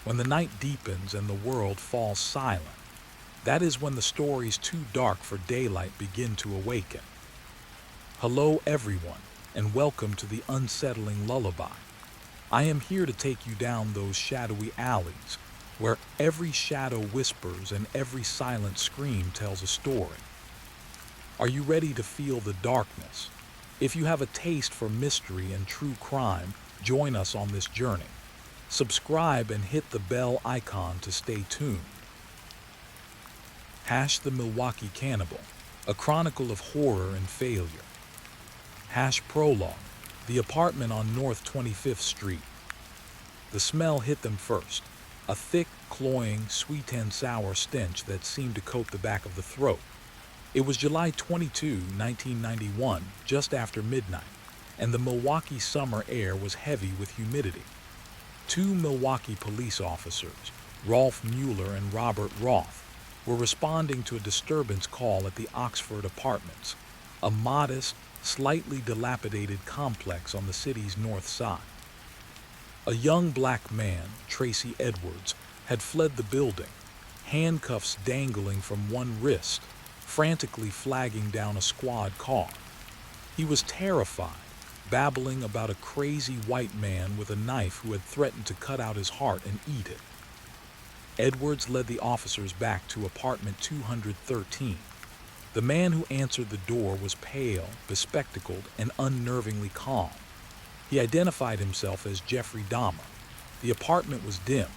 When the night deepens and the world falls silent, that is when the stories too dark for daylight begin to awaken. Hello everyone, and welcome to the unsettling lullaby. I am here to take you down those shadowy alleys, where every shadow whispers and every silent scream tells a story. Are you ready to feel the darkness? If you have a taste for mystery and true crime, join us on this journey. Subscribe and hit the bell icon to stay tuned. The Milwaukee Cannibal, a chronicle of horror and failure. Prologue, the apartment on North 25th Street. The smell hit them first, a thick, cloying, sweet and sour stench that seemed to coat the back of the throat. It was July 22, 1991, just after midnight, and the Milwaukee summer air was heavy with humidity. Two Milwaukee police officers, Rolf Mueller and Robert Roth, were responding to a disturbance call at the Oxford Apartments, a modest, slightly dilapidated complex on the city's north side. A young black man, Tracy Edwards, had fled the building, handcuffs dangling from one wrist, frantically flagging down a squad car. He was terrified, babbling about a crazy white man with a knife who had threatened to cut out his heart and eat it. Edwards led the officers back to apartment 213. The man who answered the door was pale, bespectacled, and unnervingly calm. He identified himself as Jeffrey Dahmer. The apartment was dim,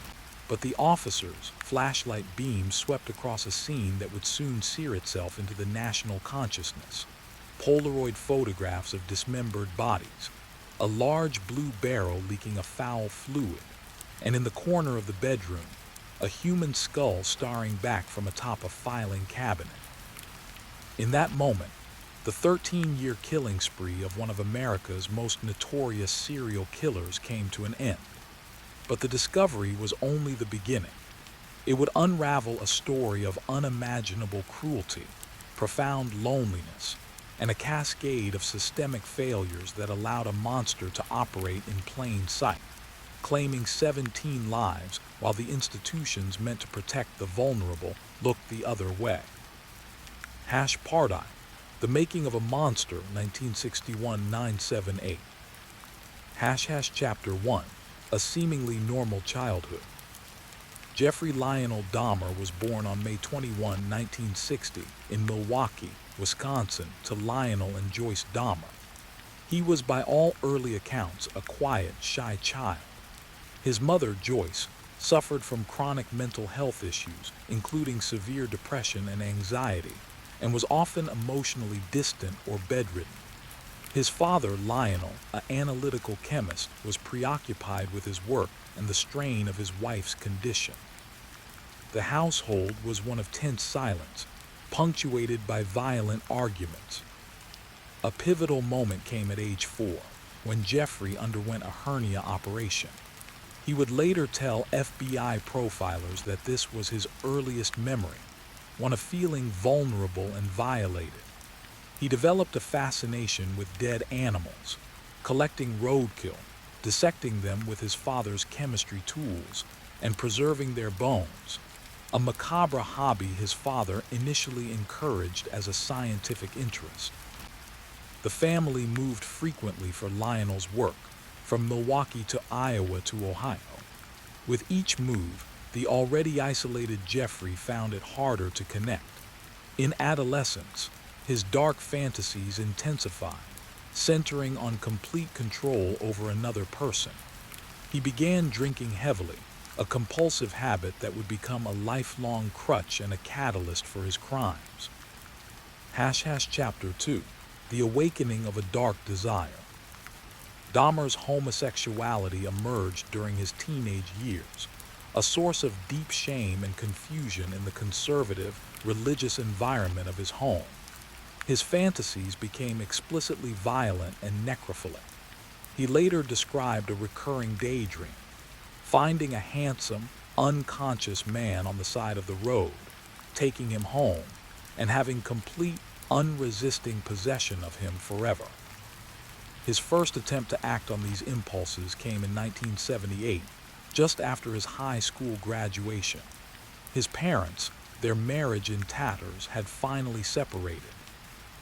but the officers' flashlight beams swept across a scene that would soon sear itself into the national consciousness. Polaroid photographs of dismembered bodies, a large blue barrel leaking a foul fluid, and in the corner of the bedroom, a human skull staring back from atop a filing cabinet. In that moment, the 13-year killing spree of one of America's most notorious serial killers came to an end. But the discovery was only the beginning. It would unravel a story of unimaginable cruelty, profound loneliness, and a cascade of systemic failures that allowed a monster to operate in plain sight, claiming 17 lives while the institutions meant to protect the vulnerable looked the other way. Pardai, The Making of a Monster, 1961-978. Chapter 1, A Seemingly Normal Childhood. Jeffrey Lionel Dahmer was born on May 21, 1960, in Milwaukee, Wisconsin, to Lionel and Joyce Dahmer. He was by all early accounts a quiet, shy child. His mother, Joyce, suffered from chronic mental health issues, including severe depression and anxiety, and was often emotionally distant or bedridden. His father, Lionel, an analytical chemist, was preoccupied with his work and the strain of his wife's condition. The household was one of tense silence, punctuated by violent arguments. A pivotal moment came at age 4, when Jeffrey underwent a hernia operation. He would later tell FBI profilers that this was his earliest memory, one of feeling vulnerable and violated. He developed a fascination with dead animals, collecting roadkill, dissecting them with his father's chemistry tools, and preserving their bones, a macabre hobby his father initially encouraged as a scientific interest. The family moved frequently for Lionel's work, from Milwaukee to Iowa to Ohio. With each move, the already isolated Jeffrey found it harder to connect. In adolescence, his dark fantasies intensified, centering on complete control over another person. He began drinking heavily, a compulsive habit that would become a lifelong crutch and a catalyst for his crimes. Chapter 2, The Awakening of a Dark Desire. Dahmer's homosexuality emerged during his teenage years, a source of deep shame and confusion in the conservative, religious environment of his home. His fantasies became explicitly violent and necrophilic. He later described a recurring daydream, finding a handsome, unconscious man on the side of the road, taking him home, and having complete, unresisting possession of him forever. His first attempt to act on these impulses came in 1978, just after his high school graduation. His parents, their marriage in tatters, had finally separated.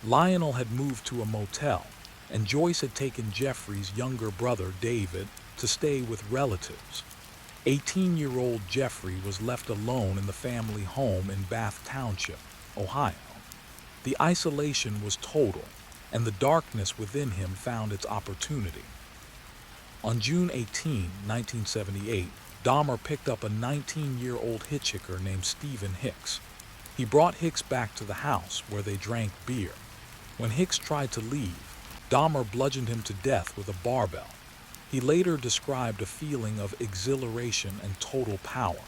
Lionel had moved to a motel, and Joyce had taken Jeffrey's younger brother, David, to stay with relatives. 18-year-old Jeffrey was left alone in the family home in Bath Township, Ohio. The isolation was total, and the darkness within him found its opportunity. On June 18, 1978, Dahmer picked up a 19-year-old hitchhiker named Stephen Hicks. He brought Hicks back to the house where they drank beer. When Hicks tried to leave, Dahmer bludgeoned him to death with a barbell. He later described a feeling of exhilaration and total power.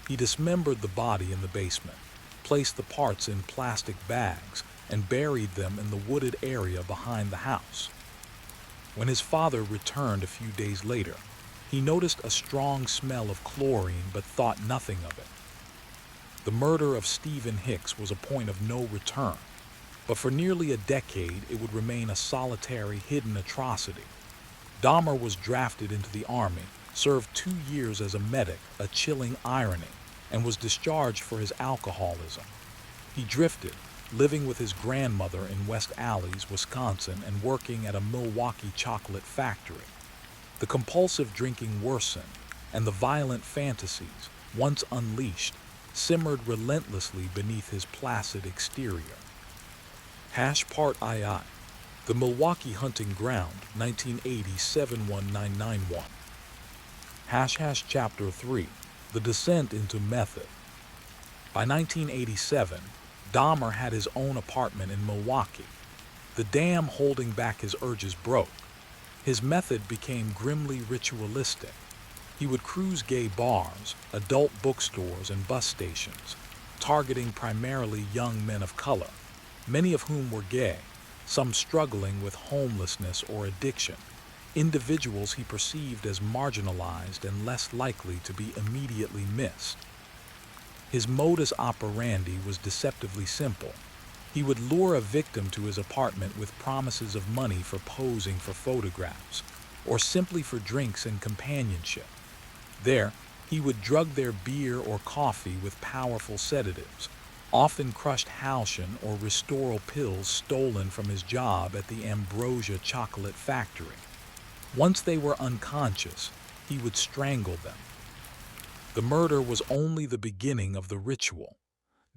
He dismembered the body in the basement, placed the parts in plastic bags, and buried them in the wooded area behind the house. When his father returned a few days later, he noticed a strong smell of chlorine but thought nothing of it. The murder of Stephen Hicks was a point of no return, but for nearly a decade it would remain a solitary, hidden atrocity. Dahmer was drafted into the Army, served 2 years as a medic, a chilling irony, and was discharged for his alcoholism. He drifted, living with his grandmother in West Allis, Wisconsin, and working at a Milwaukee chocolate factory. The compulsive drinking worsened, and the violent fantasies, once unleashed, simmered relentlessly beneath his placid exterior. Part II. The Milwaukee Hunting Ground, 1980-71991. Chapter 3. The Descent into Method. By 1987, Dahmer had his own apartment in Milwaukee. The dam holding back his urges broke. His method became grimly ritualistic. He would cruise gay bars, adult bookstores, and bus stations, targeting primarily young men of color, many of whom were gay, some struggling with homelessness or addiction, individuals he perceived as marginalized and less likely to be immediately missed. His modus operandi was deceptively simple. He would lure a victim to his apartment with promises of money for posing for photographs, or simply for drinks and companionship. There, he would drug their beer or coffee with powerful sedatives, often crushed halcyon or Restoral pills stolen from his job at the Ambrosia chocolate factory. Once they were unconscious, he would strangle them. The murder was only the beginning of the ritual.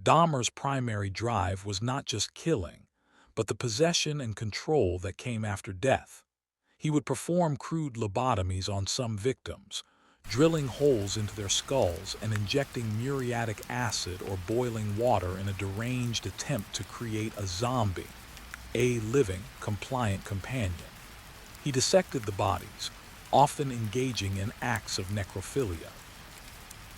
Dahmer's primary drive was not just killing, but the possession and control that came after death. He would perform crude lobotomies on some victims, drilling holes into their skulls and injecting muriatic acid or boiling water in a deranged attempt to create a zombie, a living, compliant companion. He dissected the bodies, often engaging in acts of necrophilia.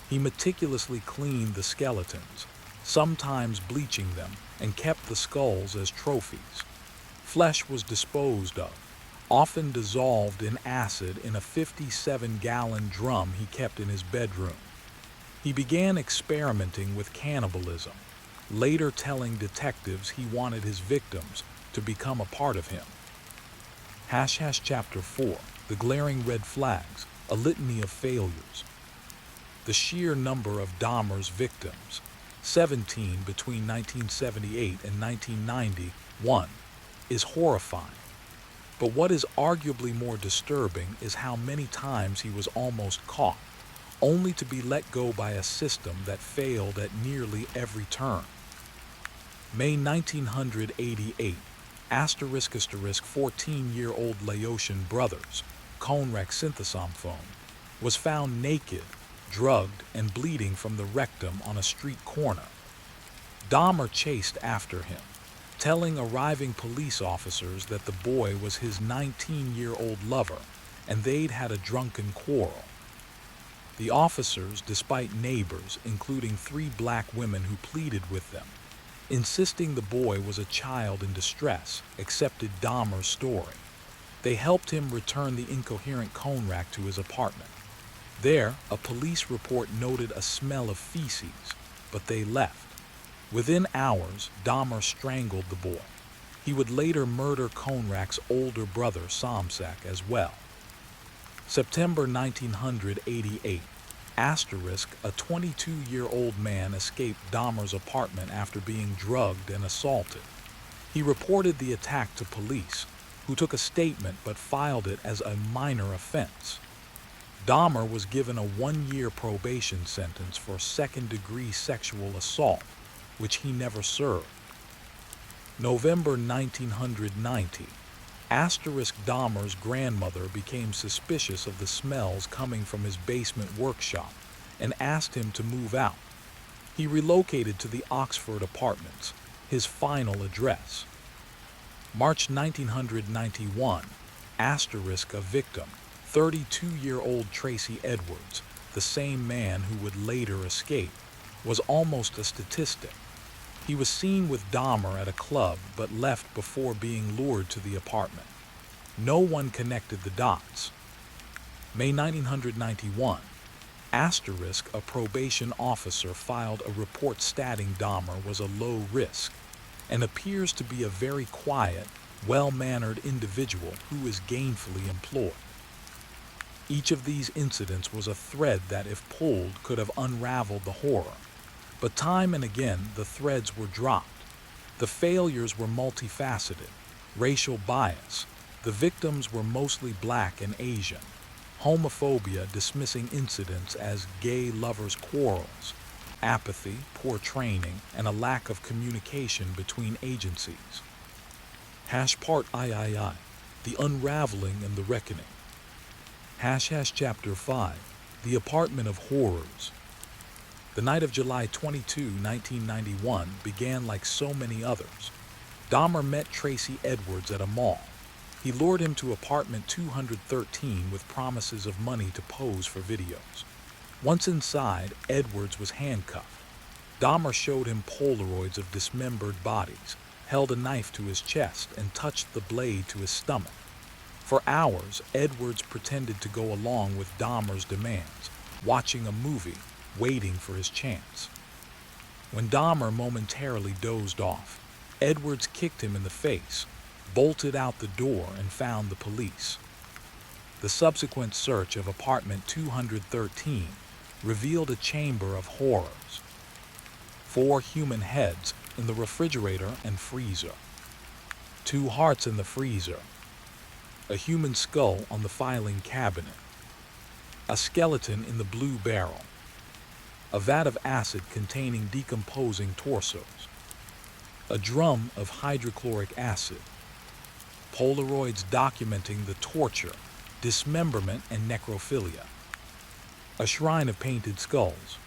He meticulously cleaned the skeletons, sometimes bleaching them, and kept the skulls as trophies. Flesh was disposed of, often dissolved in acid in a 57-gallon drum he kept in his bedroom. He began experimenting with cannibalism, later telling detectives he wanted his victims to become a part of him. Chapter 4. The Glaring Red Flags, a Litany of Failures. The sheer number of Dahmer's victims, 17 between 1978 and 1991, is horrifying. But what is arguably more disturbing is how many times he was almost caught, only to be let go by a system that failed at nearly every turn. May 1988, 14-year-old Laotian brothers, Conrac Synthesomphone, was found naked, drugged, and bleeding from the rectum on a street corner. Dahmer chased after him, telling arriving police officers that the boy was his 19-year-old lover and they'd had a drunken quarrel. The officers, despite neighbors, including 3 black women who pleaded with them, insisting the boy was a child in distress, accepted Dahmer's story. They helped him return the incoherent Conrac to his apartment. There, a police report noted a smell of feces, but they left. Within hours, Dahmer strangled the boy. He would later murder Conrac's older brother, Somsak, as well. September 1988. Asterisk, a 22-year-old man escaped Dahmer's apartment after being drugged and assaulted. He reported the attack to police, who took a statement but filed it as a minor offense. Dahmer was given a 1-year probation sentence for second-degree sexual assault, which he never served. November 1990. Asterisk, Dahmer's grandmother became suspicious of the smells coming from his basement workshop and asked him to move out. He relocated to the Oxford Apartments, his final address. March 1991. Asterisk, a victim, 32-year-old Tracy Edwards, the same man who would later escape, was almost a statistic. He was seen with Dahmer at a club but left before being lured to the apartment. No one connected the dots. May 1991. Asterisk, a probation officer filed a report stating Dahmer was a low risk and appears to be a very quiet, well-mannered individual who is gainfully employed. Each of these incidents was a thread that, if pulled, could have unraveled the horror. But time and again, the threads were dropped. The failures were multifaceted. Racial bias. The victims were mostly black and Asian. Homophobia, dismissing incidents as gay lovers' quarrels. Apathy, poor training, and a lack of communication between agencies. Part III, the unraveling and the reckoning. Chapter 5, the apartment of horrors. The night of July 22, 1991 began like so many others. Dahmer met Tracy Edwards at a mall. He lured him to apartment 213 with promises of money to pose for videos. Once inside, Edwards was handcuffed. Dahmer showed him Polaroids of dismembered bodies, held a knife to his chest, and touched the blade to his stomach. For hours, Edwards pretended to go along with Dahmer's demands, watching a movie, waiting for his chance. When Dahmer momentarily dozed off, Edwards kicked him in the face, bolted out the door, and found the police. The subsequent search of apartment 213 revealed a chamber of horrors. 4 human heads in the refrigerator and freezer. 2 hearts in the freezer. A human skull on the filing cabinet. A skeleton in the blue barrel. A vat of acid containing decomposing torsos. A drum of hydrochloric acid. Polaroids documenting the torture, dismemberment, and necrophilia. A shrine of painted skulls.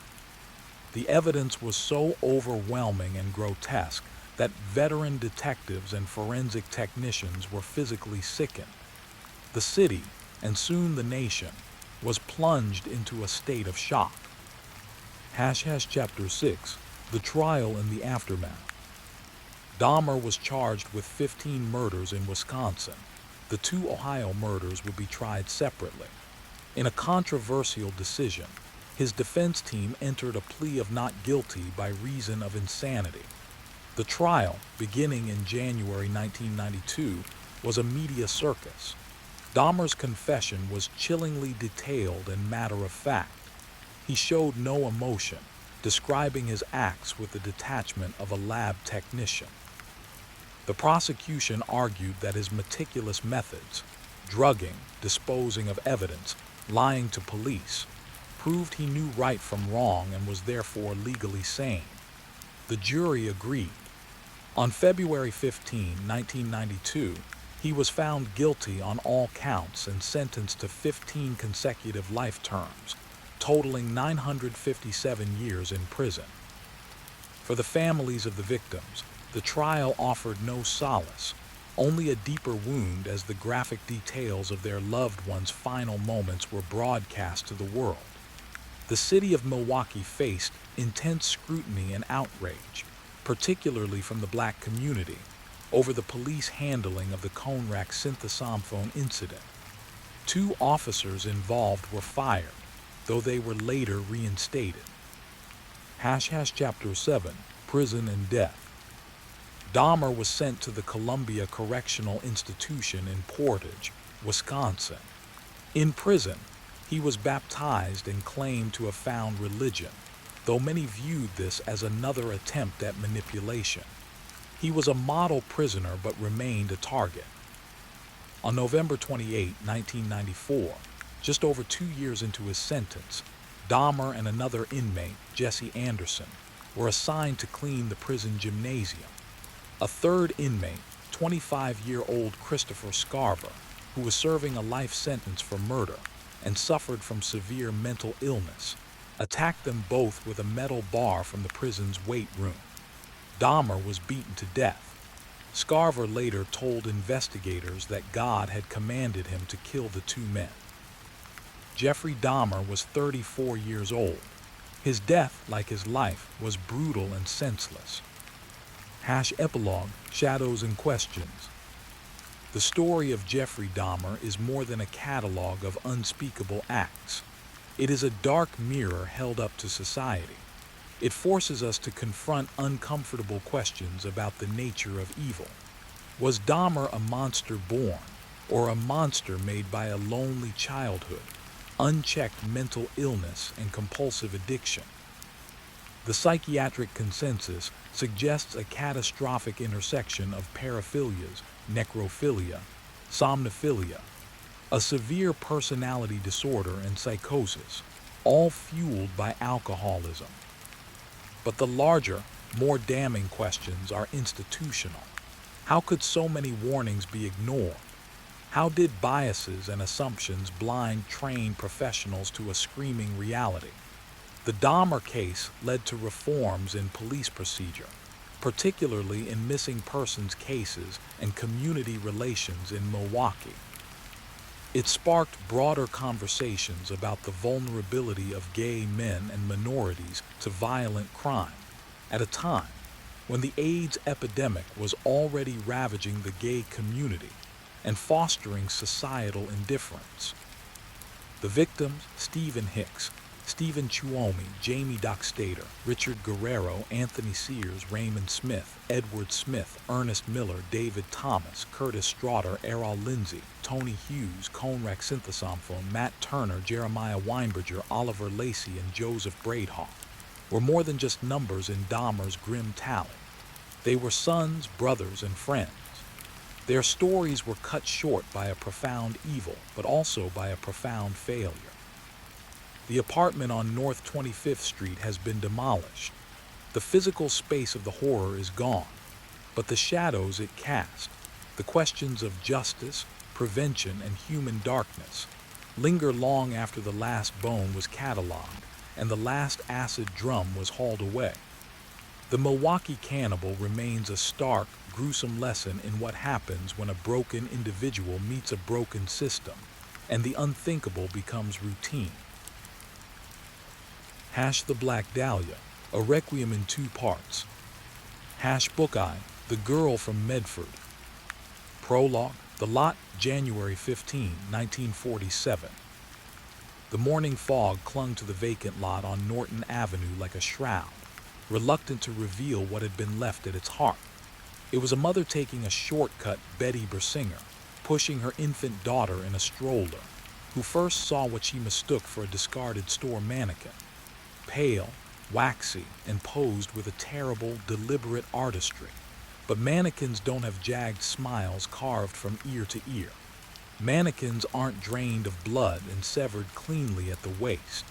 The evidence was so overwhelming and grotesque that veteran detectives and forensic technicians were physically sickened. The city, and soon the nation, was plunged into a state of shock. Chapter 6, the trial and the aftermath. Dahmer was charged with 15 murders in Wisconsin. The 2 Ohio murders would be tried separately. In a controversial decision, his defense team entered a plea of not guilty by reason of insanity. The trial, beginning in January 1992, was a media circus. Dahmer's confession was chillingly detailed and matter-of-fact. He showed no emotion, describing his acts with the detachment of a lab technician. The prosecution argued that his meticulous methods, drugging, disposing of evidence, lying to police, proved he knew right from wrong and was therefore legally sane. The jury agreed. On February 15, 1992, he was found guilty on all counts and sentenced to 15 consecutive life terms, totaling 957 years in prison. For the families of the victims, the trial offered no solace, only a deeper wound as the graphic details of their loved ones' final moments were broadcast to the world. The city of Milwaukee faced intense scrutiny and outrage, particularly from the black community, over the police handling of the Conrack synthesophone incident. 2 officers involved were fired, though they were later reinstated. Chapter 7, Prison and Death. Dahmer was sent to the Columbia Correctional Institution in Portage, Wisconsin. In prison, he was baptized and claimed to have found religion, though many viewed this as another attempt at manipulation. He was a model prisoner but remained a target. On November 28, 1994, just over 2 years into his sentence, Dahmer and another inmate, Jesse Anderson, were assigned to clean the prison gymnasium. A third inmate, 25-year-old Christopher Scarver, who was serving a life sentence for murder and suffered from severe mental illness, attacked them both with a metal bar from the prison's weight room. Dahmer was beaten to death. Scarver later told investigators that God had commanded him to kill the two men. Jeffrey Dahmer was 34 years old. His death, like his life, was brutal and senseless. Epilogue, Shadows and Questions. The story of Jeffrey Dahmer is more than a catalog of unspeakable acts. It is a dark mirror held up to society. It forces us to confront uncomfortable questions about the nature of evil. Was Dahmer a monster born, or a monster made by a lonely childhood, unchecked mental illness, and compulsive addiction? The psychiatric consensus suggests a catastrophic intersection of paraphilias, necrophilia, somnophilia, a severe personality disorder, and psychosis, all fueled by alcoholism. But the larger, more damning questions are institutional. How could so many warnings be ignored? How did biases and assumptions blind trained professionals to a screaming reality? The Dahmer case led to reforms in police procedure, particularly in missing persons cases and community relations in Milwaukee. It sparked broader conversations about the vulnerability of gay men and minorities to violent crime, at a time when the AIDS epidemic was already ravaging the gay community and fostering societal indifference. The victims, Stephen Hicks, Stephen Chuomi, Jamie Dockstader, Richard Guerrero, Anthony Sears, Raymond Smith, Edward Smith, Ernest Miller, David Thomas, Curtis Straughter, Errol Lindsay, Tony Hughes, Conrad Synthesomphone, Matt Turner, Jeremiah Weinberger, Oliver Lacey, and Joseph Bradehoff were more than just numbers in Dahmer's grim tally. They were sons, brothers, and friends. Their stories were cut short by a profound evil, but also by a profound failure. The apartment on North 25th Street has been demolished. The physical space of the horror is gone, but the shadows it cast, the questions of justice, prevention, and human darkness, linger long after the last bone was cataloged and the last acid drum was hauled away. The Milwaukee cannibal remains a stark, gruesome lesson in what happens when a broken individual meets a broken system, and the unthinkable becomes routine. The Black Dahlia, a requiem in 2 parts. Buckeye, the girl from Medford. Prologue, The Lot, January 15, 1947. The morning fog clung to the vacant lot on Norton Avenue like a shroud, reluctant to reveal what had been left at its heart. It was a mother taking a shortcut, Betty Bersinger, pushing her infant daughter in a stroller, who first saw what she mistook for a discarded store mannequin. Pale, waxy, and posed with a terrible, deliberate artistry. But mannequins don't have jagged smiles carved from ear to ear. Mannequins aren't drained of blood and severed cleanly at the waist.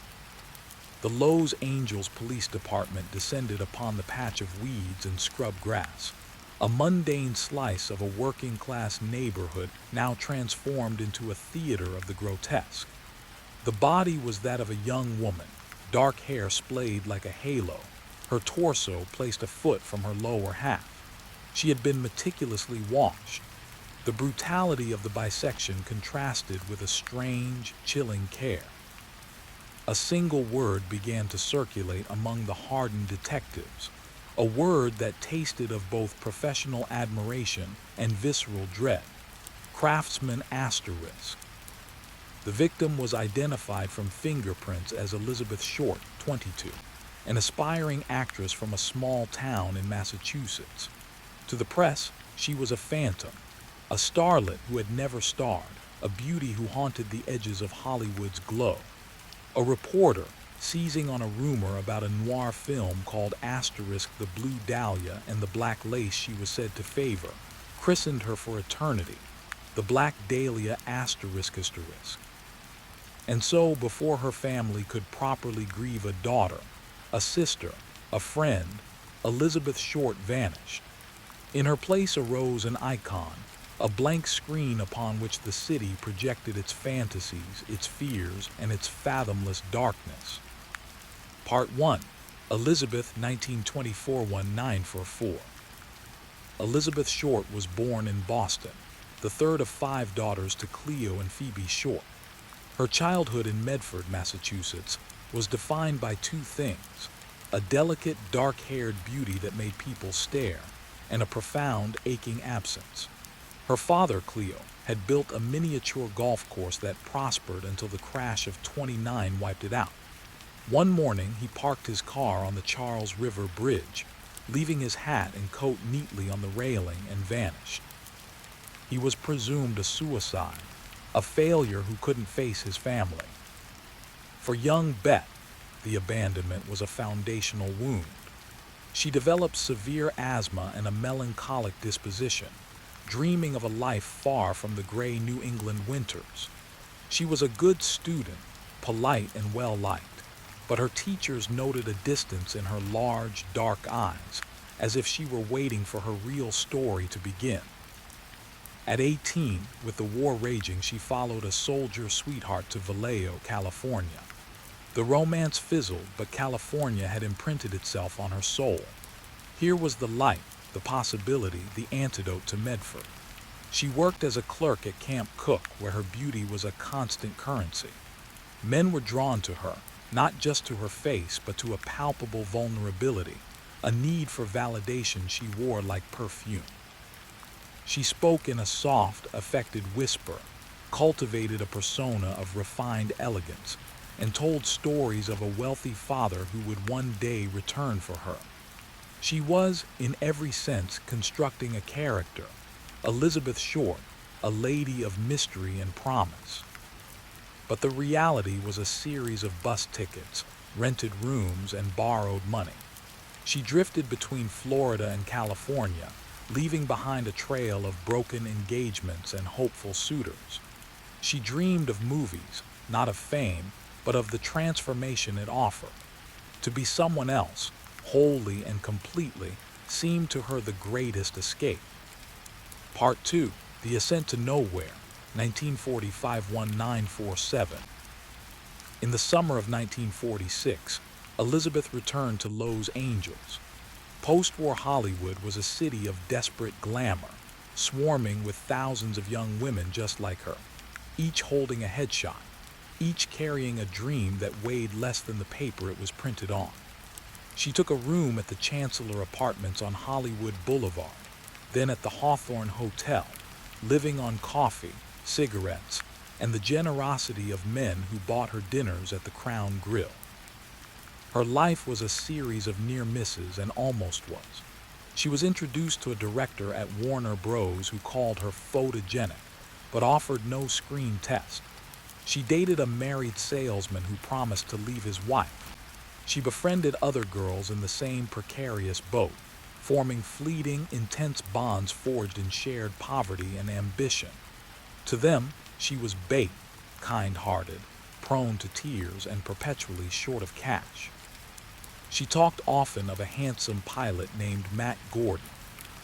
The Los Angeles Police Department descended upon the patch of weeds and scrub grass, a mundane slice of a working-class neighborhood now transformed into a theater of the grotesque. The body was that of a young woman, dark hair splayed like a halo, her torso placed a foot from her lower half. She had been meticulously washed. The brutality of the bisection contrasted with a strange, chilling care. A single word began to circulate among the hardened detectives, a word that tasted of both professional admiration and visceral dread: craftsman asterisk. The victim was identified from fingerprints as Elizabeth Short, 22, an aspiring actress from a small town in Massachusetts. To the press, she was a phantom, a starlet who had never starred, a beauty who haunted the edges of Hollywood's glow. A reporter, seizing on a rumor about a noir film called Asterisk the Blue Dahlia and the black lace she was said to favor, christened her for eternity, the Black Dahlia Asterisk. And so, before her family could properly grieve a daughter, a sister, a friend, Elizabeth Short vanished. In her place arose an icon, a blank screen upon which the city projected its fantasies, its fears, and its fathomless darkness. Part 1. Elizabeth 1924-1944. Elizabeth Short was born in Boston, the third of 5 daughters to Cleo and Phoebe Short. Her childhood in Medford, Massachusetts, was defined by 2 things: a delicate, dark-haired beauty that made people stare, and a profound, aching absence. Her father, Cleo, had built a miniature golf course that prospered until the crash of '29 wiped it out. One morning, he parked his car on the Charles River Bridge, leaving his hat and coat neatly on the railing, and vanished. He was presumed a suicide, a failure who couldn't face his family. For young Bette, the abandonment was a foundational wound. She developed severe asthma and a melancholic disposition, dreaming of a life far from the gray New England winters. She was a good student, polite and well-liked, but her teachers noted a distance in her large, dark eyes, as if she were waiting for her real story to begin. At 18, with the war raging, she followed a soldier sweetheart to Vallejo, California. The romance fizzled, but California had imprinted itself on her soul. Here was the light, the possibility, the antidote to Medford. She worked as a clerk at Camp Cook, where her beauty was a constant currency. Men were drawn to her, not just to her face, but to a palpable vulnerability, a need for validation she wore like perfume. She spoke in a soft, affected whisper, cultivated a persona of refined elegance, and told stories of a wealthy father who would one day return for her. She was, in every sense, constructing a character, Elizabeth Short, a lady of mystery and promise. But the reality was a series of bus tickets, rented rooms, and borrowed money. She drifted between Florida and California, leaving behind a trail of broken engagements and hopeful suitors. She dreamed of movies, not of fame, but of the transformation it offered. To be someone else, wholly and completely, seemed to her the greatest escape. Part 2. The Ascent to Nowhere, 1945-1947. In the summer of 1946, Elizabeth returned to Los Angeles. Post-war Hollywood was a city of desperate glamour, swarming with thousands of young women just like her, each holding a headshot, each carrying a dream that weighed less than the paper it was printed on. She took a room at the Chancellor Apartments on Hollywood Boulevard, then at the Hawthorne Hotel, living on coffee, cigarettes, and the generosity of men who bought her dinners at the Crown Grill. Her life was a series of near misses and almost was. She was introduced to a director at Warner Bros. Who called her photogenic, but offered no screen test. She dated a married salesman who promised to leave his wife. She befriended other girls in the same precarious boat, forming fleeting, intense bonds forged in shared poverty and ambition. To them, she was bait, kind-hearted, prone to tears, and perpetually short of cash. She talked often of a handsome pilot named Matt Gordon,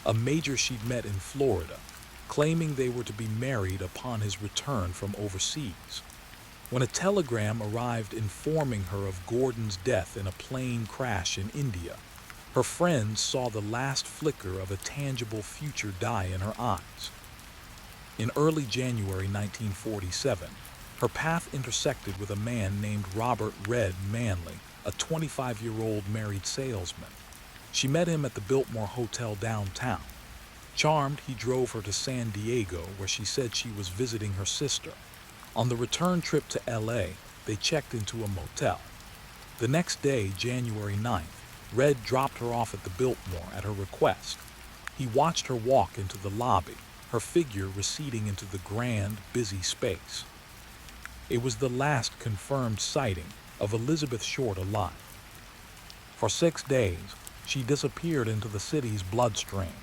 a major she'd met in Florida, claiming they were to be married upon his return from overseas. When a telegram arrived informing her of Gordon's death in a plane crash in India, her friends saw the last flicker of a tangible future die in her eyes. In early January 1947, her path intersected with a man named Robert Red Manley, a 25-year-old married salesman. She met him at the Biltmore Hotel downtown. Charmed, he drove her to San Diego, where she said she was visiting her sister. On the return trip to LA, they checked into a motel. The next day, January 9th, Red dropped her off at the Biltmore at her request. He watched her walk into the lobby, her figure receding into the grand, busy space. It was the last confirmed sighting of Elizabeth Short alive. For 6 days, she disappeared into the city's bloodstream.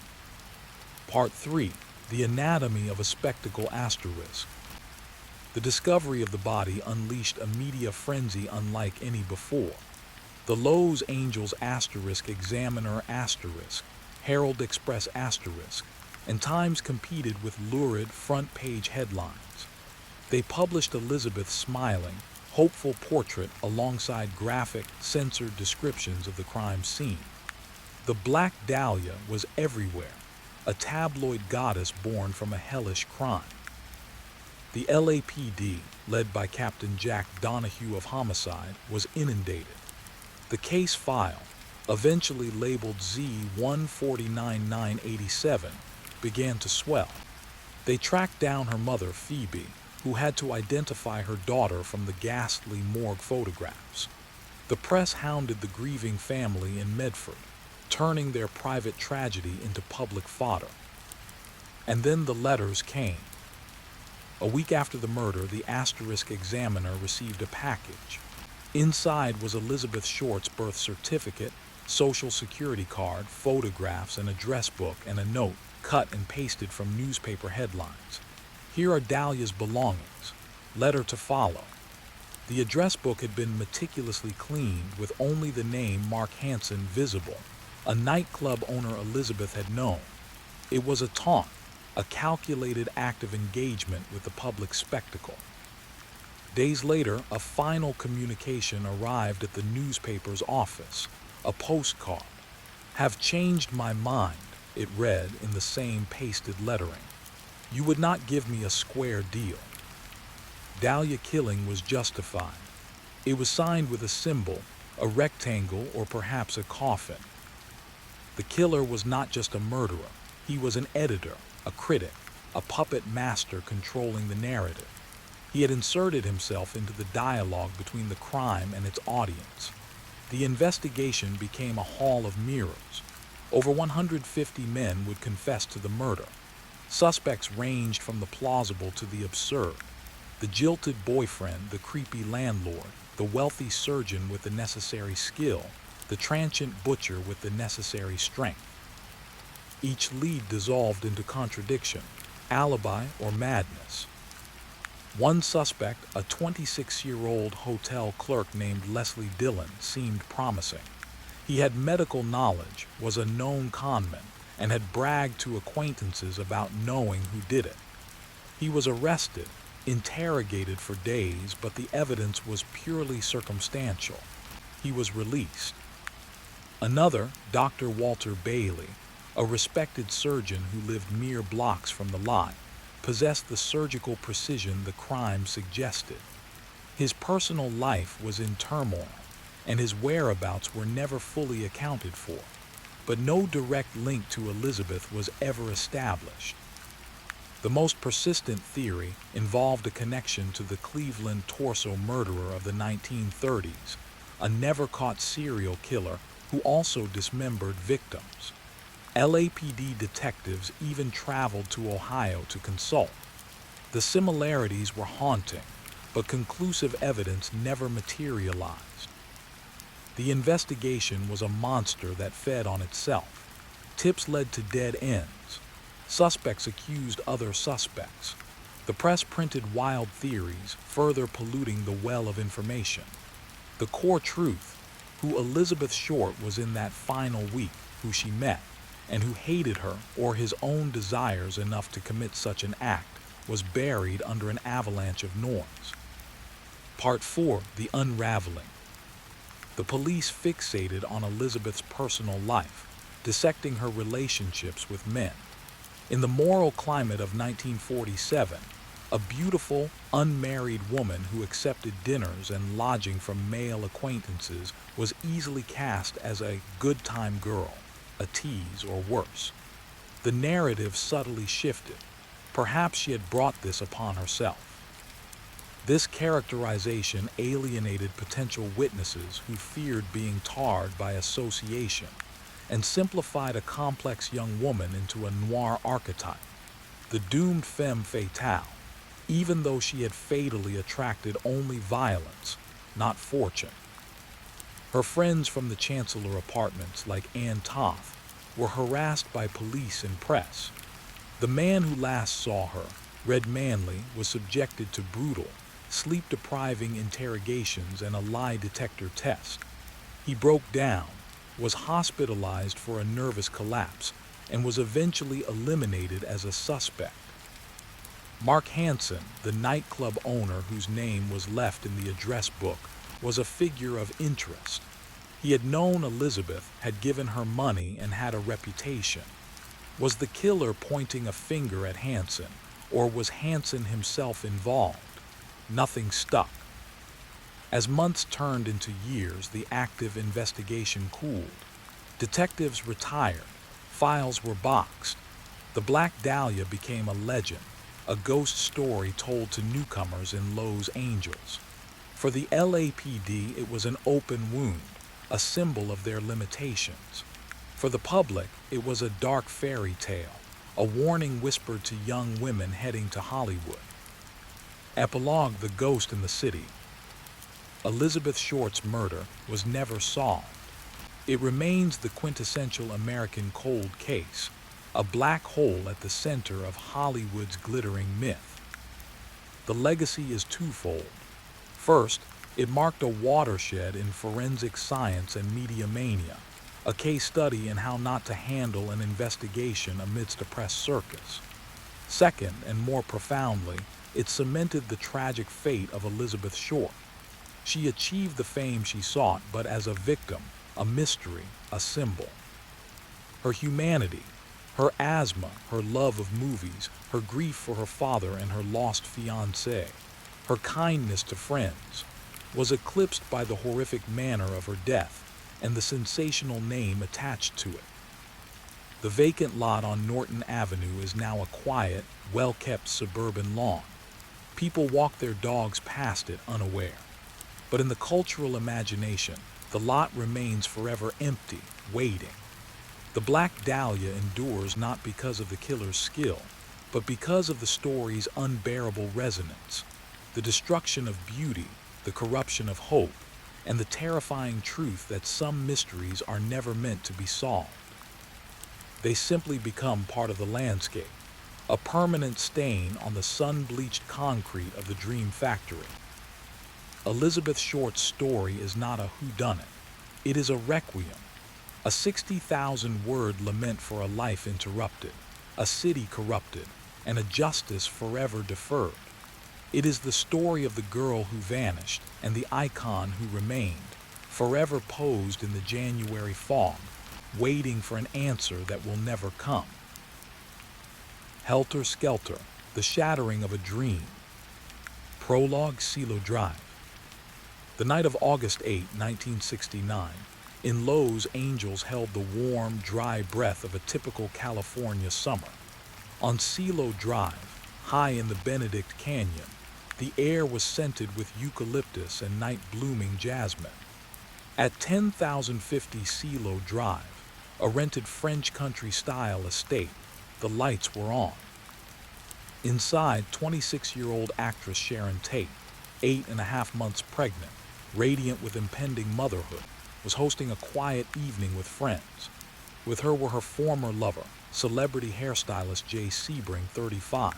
Part 3. The Anatomy of a Spectacle Asterisk. The discovery of the body unleashed a media frenzy unlike any before. The Los Angeles Asterisk, Examiner Asterisk, Herald Express Asterisk, and Times competed with lurid front-page headlines. They published Elizabeth's smiling, hopeful portrait alongside graphic, censored descriptions of the crime scene. The Black Dahlia was everywhere, a tabloid goddess born from a hellish crime. The LAPD, led by Captain Jack Donahue of Homicide, was inundated. The case file, eventually labeled Z149987, began to swell. They tracked down her mother, Phoebe, who had to identify her daughter from the ghastly morgue photographs. The press hounded the grieving family in Medford, turning their private tragedy into public fodder. And then the letters came. A week after the murder, the Asterisk Examiner received a package. Inside was Elizabeth Short's birth certificate, social security card, photographs, an address book, and a note cut and pasted from newspaper headlines. Here are Dahlia's belongings. Letter to follow. The address book had been meticulously cleaned with only the name Mark Hansen visible, a nightclub owner Elizabeth had known. It was a taunt, a calculated act of engagement with the public spectacle. Days later, a final communication arrived at the newspaper's office, a postcard. "Have changed my mind," it read in the same pasted lettering. "You would not give me a square deal." Dahlia killing was justified. It was signed with a symbol, a rectangle or perhaps a coffin. The killer was not just a murderer. He was an editor, a critic, a puppet master controlling the narrative. He had inserted himself into the dialogue between the crime and its audience. The investigation became a hall of mirrors. Over 150 men would confess to the murder. Suspects ranged from the plausible to the absurd. The jilted boyfriend, the creepy landlord, the wealthy surgeon with the necessary skill, the transient butcher with the necessary strength. Each lead dissolved into contradiction, alibi, or madness. One suspect, a 26-year-old hotel clerk named Leslie Dillon, seemed promising. He had medical knowledge, was a known conman, and had bragged to acquaintances about knowing who did it. He was arrested, interrogated for days, but the evidence was purely circumstantial. He was released. Another, Dr. Walter Bailey, a respected surgeon who lived mere blocks from the lot, possessed the surgical precision the crime suggested. His personal life was in turmoil, and his whereabouts were never fully accounted for, but no direct link to Elizabeth was ever established. The most persistent theory involved a connection to the Cleveland torso murderer of the 1930s, a never-caught serial killer who also dismembered victims. LAPD detectives even traveled to Ohio to consult. The similarities were haunting, but conclusive evidence never materialized. The investigation was a monster that fed on itself. Tips led to dead ends. Suspects accused other suspects. The press printed wild theories, further polluting the well of information. The core truth, who Elizabeth Short was in that final week, who she met, and who hated her or his own desires enough to commit such an act, was buried under an avalanche of noise. Part 4. The Unraveling. The police fixated on Elizabeth's personal life, dissecting her relationships with men. In the moral climate of 1947, a beautiful, unmarried woman who accepted dinners and lodging from male acquaintances was easily cast as a good-time girl, a tease, or worse. The narrative subtly shifted. Perhaps she had brought this upon herself. This characterization alienated potential witnesses who feared being tarred by association, and simplified a complex young woman into a noir archetype. the doomed femme fatale, even though she had fatally attracted only violence, not fortune. Her friends from the Chancellor Apartments, like Ann Toth, were harassed by police and press. The man who last saw her, Red Manley, was subjected to brutal, sleep-depriving interrogations and a lie detector test. He broke down, was hospitalized for a nervous collapse, and was eventually eliminated as a suspect. Mark Hansen, the nightclub owner whose name was left in the address book, was a figure of interest. He had known Elizabeth, had given her money, and had a reputation. Was the killer pointing a finger at Hansen, or was Hansen himself involved? Nothing stuck. As months turned into years, the active investigation cooled. Detectives retired. Files were boxed. The Black Dahlia became a legend, a ghost story told to newcomers in Los Angeles. For the LAPD, it was an open wound, a symbol of their limitations. For the public, it was a dark fairy tale, a warning whispered to young women heading to Hollywood. Epilogue: The Ghost in the City. Elizabeth Short's murder was never solved. It remains the quintessential American cold case, a black hole at the center of Hollywood's glittering myth. The legacy is twofold. First, it marked a watershed in forensic science and media mania, a case study in how not to handle an investigation amidst a press circus. Second, and more profoundly, it cemented the tragic fate of Elizabeth Short. She achieved the fame she sought, but as a victim, a mystery, a symbol. Her humanity, her asthma, her love of movies, her grief for her father and her lost fiancé, her kindness to friends, was eclipsed by the horrific manner of her death and the sensational name attached to it. The vacant lot on Norton Avenue is now a quiet, well-kept suburban lawn. People walk their dogs past it unaware. But in the cultural imagination, the lot remains forever empty, waiting. The Black Dahlia endures not because of the killer's skill, but because of the story's unbearable resonance, the destruction of beauty, the corruption of hope, and the terrifying truth that some mysteries are never meant to be solved. They simply become part of the landscape, a permanent stain on the sun-bleached concrete of the dream factory. Elizabeth Short's story is not a whodunit. It is a requiem, a 60,000-word lament for a life interrupted, a city corrupted, and a justice forever deferred. It is the story of the girl who vanished and the icon who remained, forever posed in the January fog, waiting for an answer that will never come. Helter Skelter, the shattering of a dream. Prologue: Silo Drive. The night of August 8, 1969, in Los Angeles held the warm, dry breath of a typical California summer. On Silo Drive, high in the Benedict Canyon, the air was scented with eucalyptus and night-blooming jasmine. At 10,050 Silo Drive, a rented French country-style estate, the lights were on. Inside, 26-year-old actress Sharon Tate, 8.5 months pregnant, radiant with impending motherhood, was hosting a quiet evening with friends. With her were her former lover, celebrity hairstylist Jay Sebring, 35,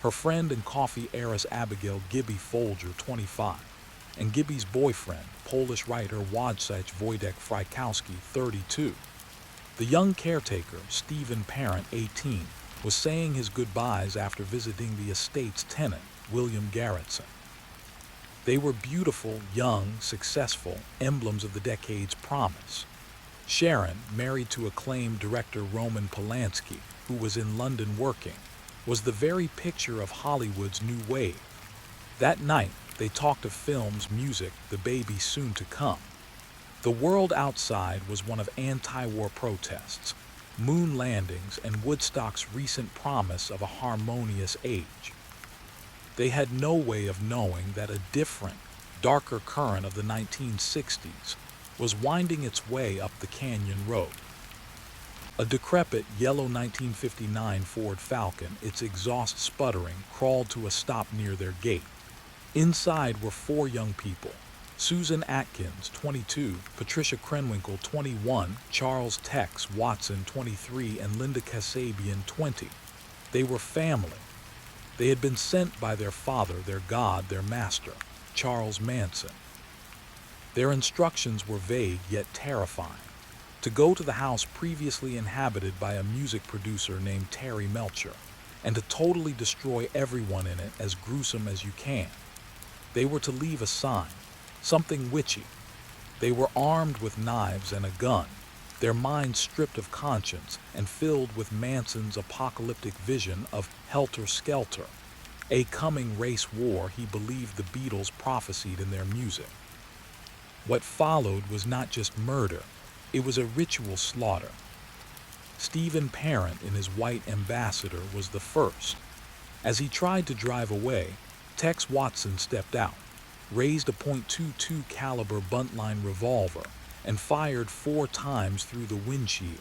her friend and coffee heiress Abigail Gibby Folger, 25, and Gibby's boyfriend, Polish writer Wojciech Wojtek Frykowski, 32. The young caretaker, Stephen Parent, 18, was saying his goodbyes after visiting the estate's tenant, William Garrettson. They were beautiful, young, successful, emblems of the decade's promise. Sharon, married to acclaimed director Roman Polanski, who was in London working, was the very picture of Hollywood's new wave. That night, they talked of films, music, the baby soon to come. The world outside was one of anti-war protests, moon landings, and Woodstock's recent promise of a harmonious age. They had no way of knowing that a different, darker current of the 1960s was winding its way up the canyon road. A decrepit yellow 1959 Ford Falcon, its exhaust sputtering, crawled to a stop near their gate. Inside were four young people: Susan Atkins, 22, Patricia Krenwinkel, 21, Charles Tex Watson, 23, and Linda Kasabian, 20. They were family. They had been sent by their father, their God, their master, Charles Manson. Their instructions were vague yet terrifying: to go to the house previously inhabited by a music producer named Terry Melcher, and to totally destroy everyone in it, as gruesome as you can. They were to leave a sign, something witchy. They were armed with knives and a gun, their minds stripped of conscience and filled with Manson's apocalyptic vision of helter-skelter, a coming race war he believed the Beatles prophesied in their music. What followed was not just murder, it was a ritual slaughter. Stephen Parent in his white Ambassador was the first. As he tried to drive away, Tex Watson stepped out, raised a .22 caliber buntline revolver, and fired 4 times through the windshield.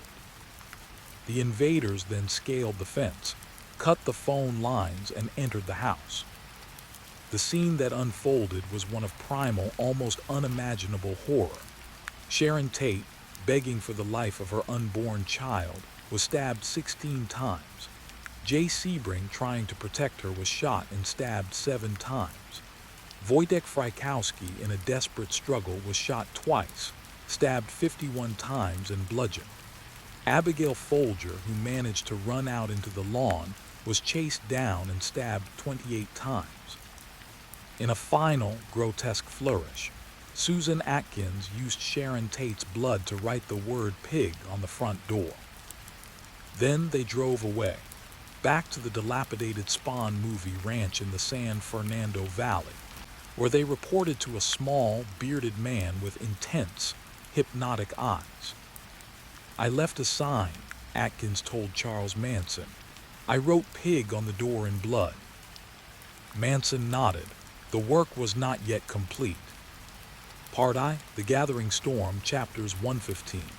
The invaders then scaled the fence, cut the phone lines, and entered the house. The scene that unfolded was one of primal, almost unimaginable horror. Sharon Tate, begging for the life of her unborn child, was stabbed 16 times. Jay Sebring, trying to protect her, was shot and stabbed 7 times. Wojtek Frykowski, in a desperate struggle, was shot twice, stabbed 51 times, and bludgeoned. Abigail Folger, who managed to run out into the lawn, was chased down and stabbed 28 times. In a final, grotesque flourish, Susan Atkins used Sharon Tate's blood to write the word pig on the front door. Then they drove away, back to the dilapidated Spawn movie ranch in the San Fernando Valley, where they reported to a small, bearded man with intense, hypnotic eyes. "I left a sign," Atkins told Charles Manson. "I wrote pig on the door in blood." Manson nodded. The work was not yet complete. Part I, The Gathering Storm, Chapters 115.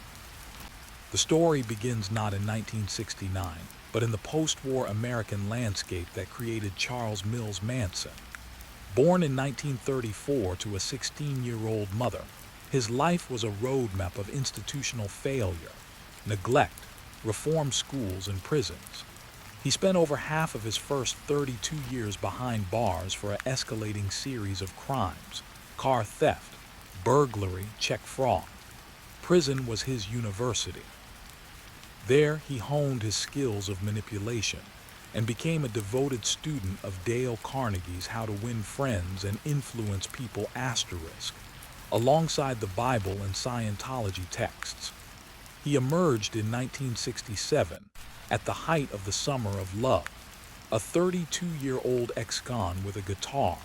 The story begins not in 1969, but in the post-war American landscape that created Charles Mills Manson. Born in 1934 to a 16-year-old mother, his life was a roadmap of institutional failure, neglect, reform schools, and prisons. He spent over half of his first 32 years behind bars for an escalating series of crimes: car theft, burglary, check fraud. Prison was his university. There he honed his skills of manipulation and became a devoted student of Dale Carnegie's How to Win Friends and Influence People *, alongside the Bible and Scientology texts. He emerged in 1967, at the height of the summer of love, a 32-year-old ex-con with a guitar,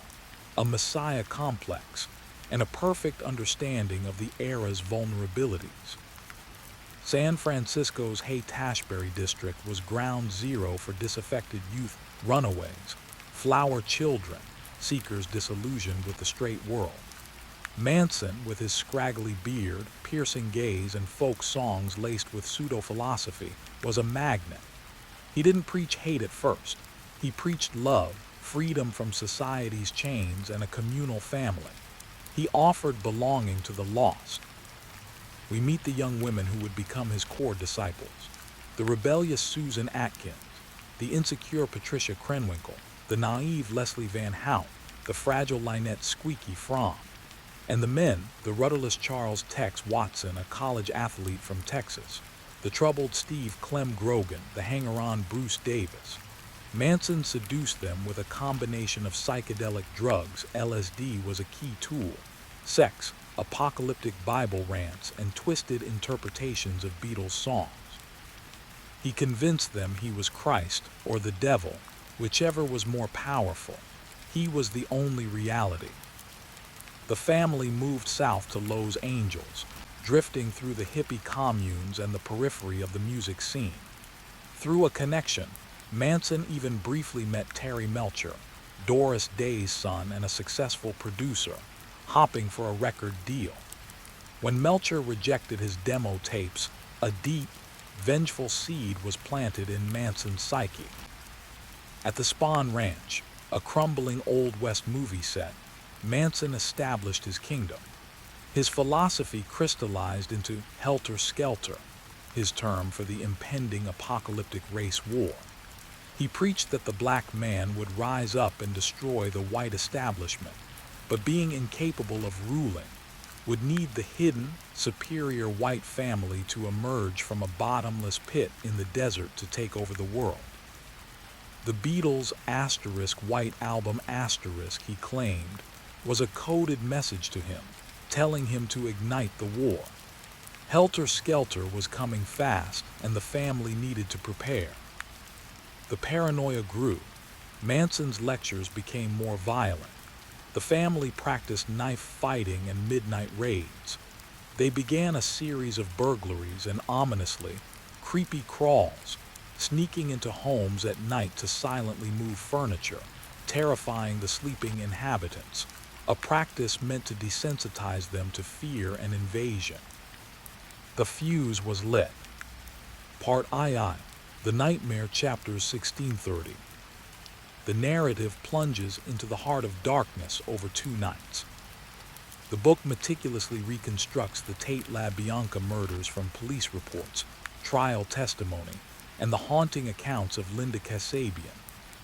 a messiah complex, and a perfect understanding of the era's vulnerabilities. San Francisco's Haight-Ashbury district was ground zero for disaffected youth, runaways, flower children, seekers disillusioned with the straight world. Manson, with his scraggly beard, piercing gaze, and folk songs laced with pseudo-philosophy, was a magnet. He didn't preach hate at first. He preached love, freedom from society's chains, and a communal family. He offered belonging to the lost. We meet the young women who would become his core disciples: the rebellious Susan Atkins, the insecure Patricia Krenwinkel, the naive Leslie Van Hout, the fragile Lynette Squeaky Fromm, and the men, the rudderless Charles Tex Watson, a college athlete from Texas, the troubled Steve Clem Grogan, the hanger-on Bruce Davis. Manson seduced them with a combination of psychedelic drugs. LSD was a key tool: sex, apocalyptic Bible rants, and twisted interpretations of Beatles songs. He convinced them he was Christ or the devil, whichever was more powerful. He was the only reality. The family moved south to Los Angeles, drifting through the hippie communes and the periphery of the music scene. Through a connection, Manson even briefly met Terry Melcher, Doris Day's son and a successful producer, hopping for a record deal. When Melcher rejected his demo tapes, a deep, vengeful seed was planted in Manson's psyche. At the Spahn Ranch, a crumbling Old West movie set, Manson established his kingdom. His philosophy crystallized into helter-skelter, his term for the impending apocalyptic race war. He preached that the black man would rise up and destroy the white establishment, but being incapable of ruling, would need the hidden, superior white family to emerge from a bottomless pit in the desert to take over the world. The Beatles' White Album *, he claimed, was a coded message to him, telling him to ignite the war. Helter-skelter was coming fast, and the family needed to prepare. The paranoia grew. Manson's lectures became more violent. The family practiced knife fighting and midnight raids. They began a series of burglaries and, ominously, creepy crawls, sneaking into homes at night to silently move furniture, terrifying the sleeping inhabitants, a practice meant to desensitize them to fear and invasion. The fuse was lit. Part II, The Nightmare, chapters 1630. The narrative plunges into the heart of darkness over 2 nights. The book meticulously reconstructs the Tate LaBianca murders from police reports, trial testimony, and the haunting accounts of Linda Kasabian,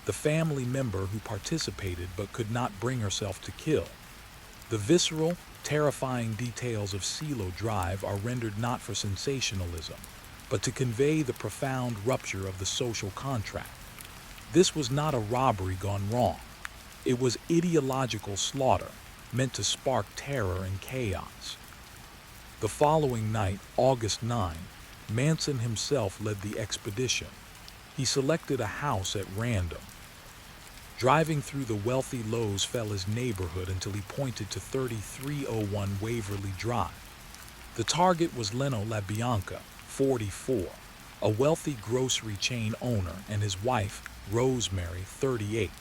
the family member who participated but could not bring herself to kill. The visceral, terrifying details of CeeLo Drive are rendered not for sensationalism, but to convey the profound rupture of the social contract. This was not a robbery gone wrong. It was ideological slaughter, meant to spark terror and chaos. The following night, August 9, Manson himself led the expedition. He selected a house at random. Driving through the wealthy Lowe's Fellas neighborhood until he pointed to 3301 Waverly Drive. The target was Leno LaBianca, 44, a wealthy grocery chain owner, and his wife, Rosemary, 38.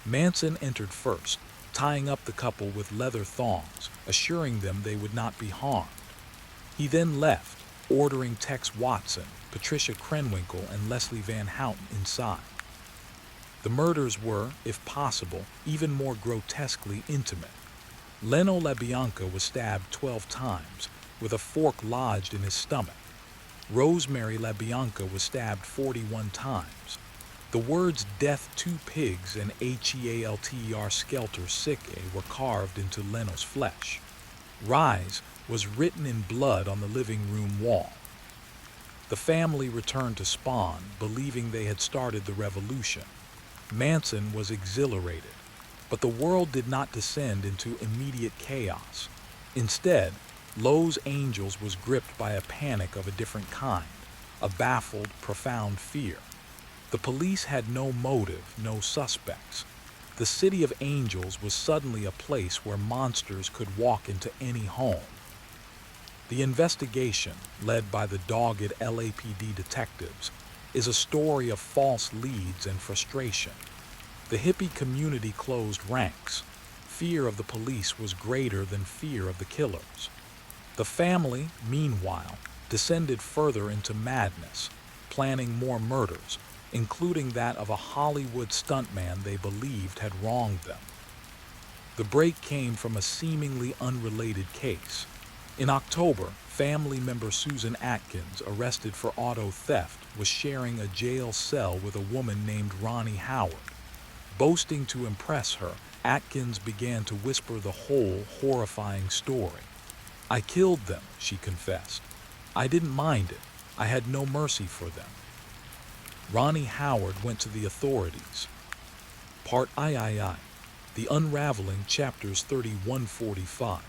Manson entered first, tying up the couple with leather thongs, assuring them they would not be harmed. He then left, ordering Tex Watson, Patricia Krenwinkel, and Leslie Van Houten inside. The murders were, if possible, even more grotesquely intimate. Leno LaBianca was stabbed 12 times, with a fork lodged in his stomach. Rosemary LaBianca was stabbed 41 times. The words "Death to Pigs" and "Healter Skelter Sicke" were carved into Leno's flesh. "Rise" was written in blood on the living room wall. The family returned to Spahn, believing they had started the revolution. Manson was exhilarated, but the world did not descend into immediate chaos. Instead, Lowe's Angels was gripped by a panic of a different kind, a baffled, profound fear. The police had no motive, no suspects. The city of Angels was suddenly a place where monsters could walk into any home. The investigation, led by the dogged LAPD detectives, is a story of false leads and frustration. The hippie community closed ranks. Fear of the police was greater than fear of the killers. The family, meanwhile, descended further into madness, planning more murders, including that of a Hollywood stuntman they believed had wronged them. The break came from a seemingly unrelated case. In October, family member Susan Atkins, arrested for auto theft, was sharing a jail cell with a woman named Ronnie Howard. Boasting to impress her, Atkins began to whisper the whole horrifying story. "I killed them," she confessed. "I didn't mind it. I had no mercy for them." Ronnie Howard went to the authorities. Part III, The Unraveling, chapters 31-45.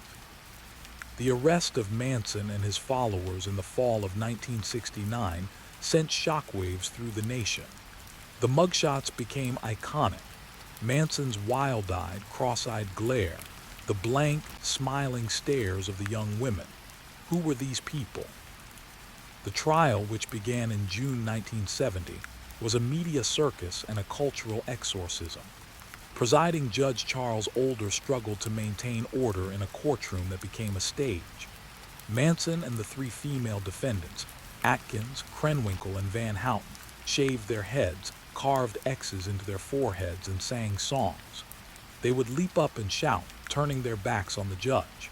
The arrest of Manson and his followers in the fall of 1969 sent shockwaves through the nation. The mugshots became iconic. Manson's wild-eyed, cross-eyed glare, the blank, smiling stares of the young women. Who were these people? The trial, which began in June 1970, was a media circus and a cultural exorcism. Presiding Judge Charles Older struggled to maintain order in a courtroom that became a stage. Manson and the 3 female defendants, Atkins, Krenwinkel, and Van Houten shaved their heads, carved X's into their foreheads, and sang songs. They would leap up and shout, turning their backs on the judge.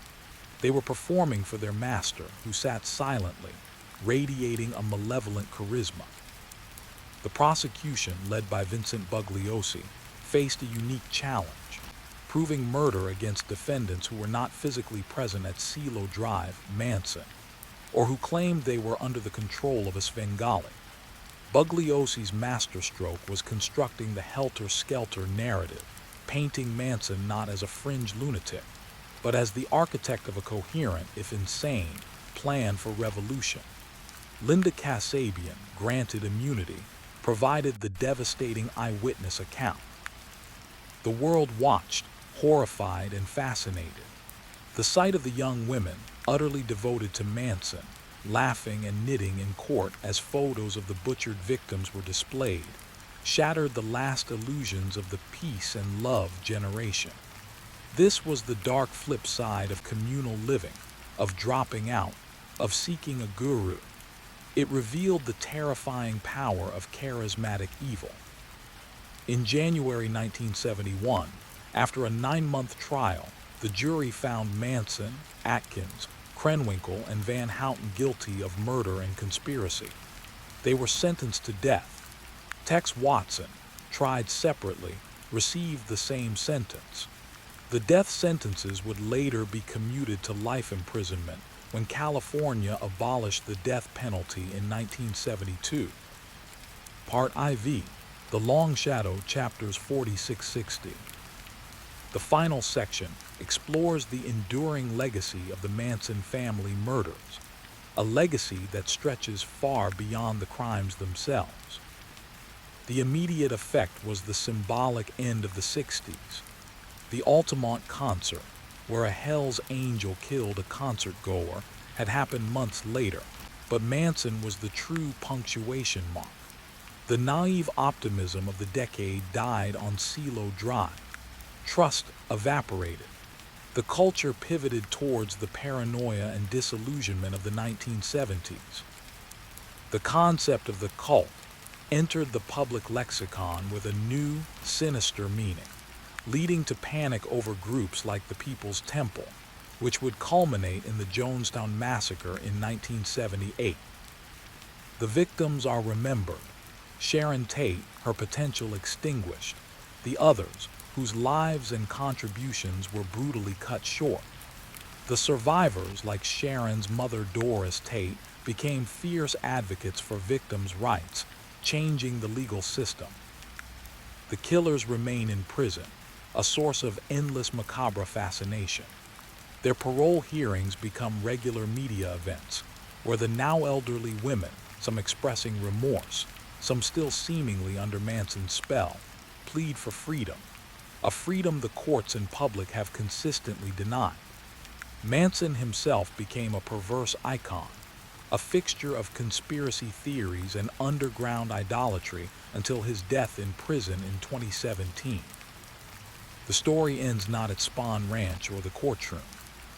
They were performing for their master, who sat silently, radiating a malevolent charisma. The prosecution, led by Vincent Bugliosi, faced a unique challenge, proving murder against defendants who were not physically present at Silo Drive, Manson, or who claimed they were under the control of a Svengali. Bugliosi's masterstroke was constructing the helter-skelter narrative, painting Manson not as a fringe lunatic, but as the architect of a coherent, if insane, plan for revolution. Linda Kasabian, granted immunity, provided the devastating eyewitness account. The world watched, horrified and fascinated. The sight of the young women, utterly devoted to Manson, laughing and knitting in court as photos of the butchered victims were displayed, shattered the last illusions of the peace and love generation. This was the dark flip side of communal living, of dropping out, of seeking a guru. It revealed the terrifying power of charismatic evil. In January 1971, after a 9-month trial, the jury found Manson, Atkins, Krenwinkel, and Van Houten guilty of murder and conspiracy. They were sentenced to death. Tex Watson, tried separately, received the same sentence. The death sentences would later be commuted to life imprisonment when California abolished the death penalty in 1972. Part IV, The Long Shadow, chapters 46-60. The final section explores the enduring legacy of the Manson family murders, a legacy that stretches far beyond the crimes themselves. The immediate effect was the symbolic end of the 60s. The Altamont concert, where a Hell's Angel killed a concert-goer, had happened months later, but Manson was the true punctuation mark. The naive optimism of the decade died on Silo Drive. Trust evaporated. The culture pivoted towards the paranoia and disillusionment of the 1970s. The concept of the cult entered the public lexicon with a new, sinister meaning, leading to panic over groups like the People's Temple, which would culminate in the Jonestown Massacre in 1978. The victims are remembered. Sharon Tate, her potential extinguished. The others, whose lives and contributions were brutally cut short. The survivors, like Sharon's mother Doris Tate, became fierce advocates for victims' rights, changing the legal system. The killers remain in prison, a source of endless macabre fascination. Their parole hearings become regular media events, where the now elderly women, some expressing remorse, some still seemingly under Manson's spell, plead for freedom, a freedom the courts and public have consistently denied. Manson himself became a perverse icon, a fixture of conspiracy theories and underground idolatry until his death in prison in 2017. The story ends not at Spahn Ranch or the courtroom,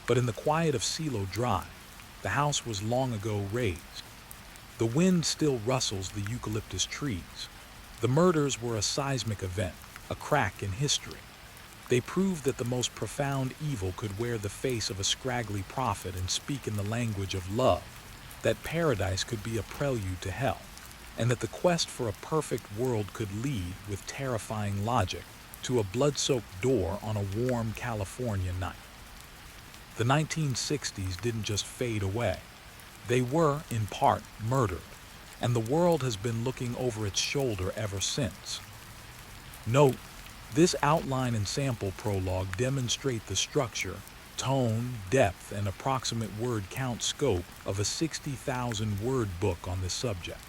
but in the quiet of Silo Drive. The house was long ago razed. The wind still rustles the eucalyptus trees. The murders were a seismic event, a crack in history. They proved that the most profound evil could wear the face of a scraggly prophet and speak in the language of love, that paradise could be a prelude to hell, and that the quest for a perfect world could lead, with terrifying logic, to a blood-soaked door on a warm California night. The 1960s didn't just fade away. They were, in part, murdered, and the world has been looking over its shoulder ever since. Note, this outline and sample prologue demonstrate the structure, tone, depth, and approximate word count scope of a 60,000-word book on this subject.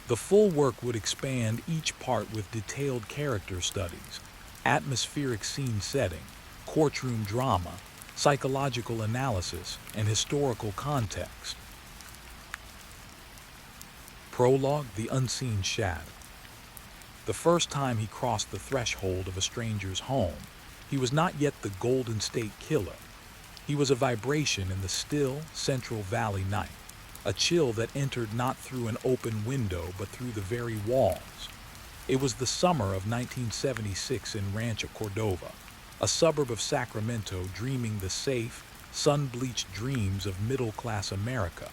The full work would expand each part with detailed character studies, atmospheric scene setting, courtroom drama, psychological analysis, and historical context. Prologue: The Unseen Shadow. The first time he crossed the threshold of a stranger's home, he was not yet the Golden State Killer. He was a vibration in the still, Central Valley night, a chill that entered not through an open window but through the very walls. It was the summer of 1976 in Rancho Cordova, a suburb of Sacramento dreaming the safe, sun-bleached dreams of middle-class America.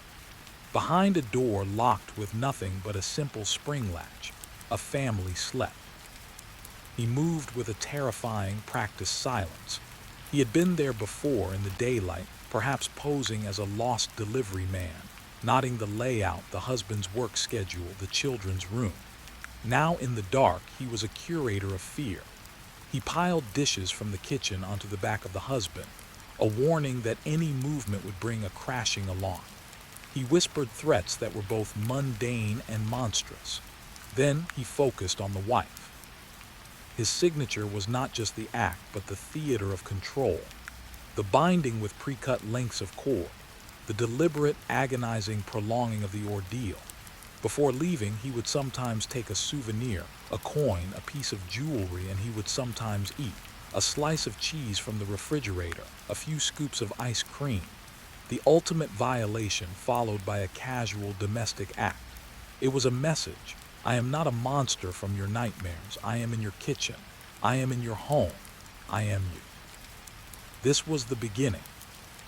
Behind a door locked with nothing but a simple spring latch, a family slept. He moved with a terrifying, practiced silence. He had been there before in the daylight, perhaps posing as a lost delivery man, nodding the layout, the husband's work schedule, the children's room. Now in the dark, he was a curator of fear. He piled dishes from the kitchen onto the back of the husband, a warning that any movement would bring a crashing alarm. He whispered threats that were both mundane and monstrous. Then he focused on the wife. His signature was not just the act, but the theater of control. The binding with pre-cut lengths of cord, the deliberate, agonizing prolonging of the ordeal. Before leaving, he would sometimes take a souvenir, a coin, a piece of jewelry, and he would sometimes eat a slice of cheese from the refrigerator, a few scoops of ice cream. The ultimate violation followed by a casual domestic act. It was a message. I am not a monster from your nightmares. I am in your kitchen. I am in your home. I am you. This was the beginning.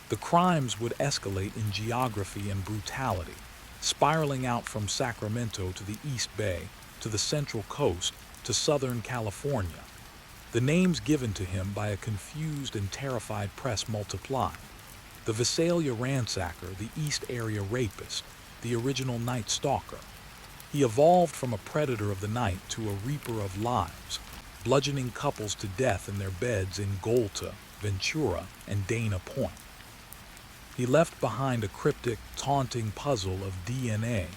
The crimes would escalate in geography and brutality, spiraling out from Sacramento to the East Bay, to the Central Coast, to Southern California. The names given to him by a confused and terrified press multiplied. The Visalia ransacker, the East Area rapist, the original Night Stalker. He evolved from a predator of the night to a reaper of lives, bludgeoning couples to death in their beds in Goleta, Ventura, and Dana Point. He left behind a cryptic, taunting puzzle of DNA,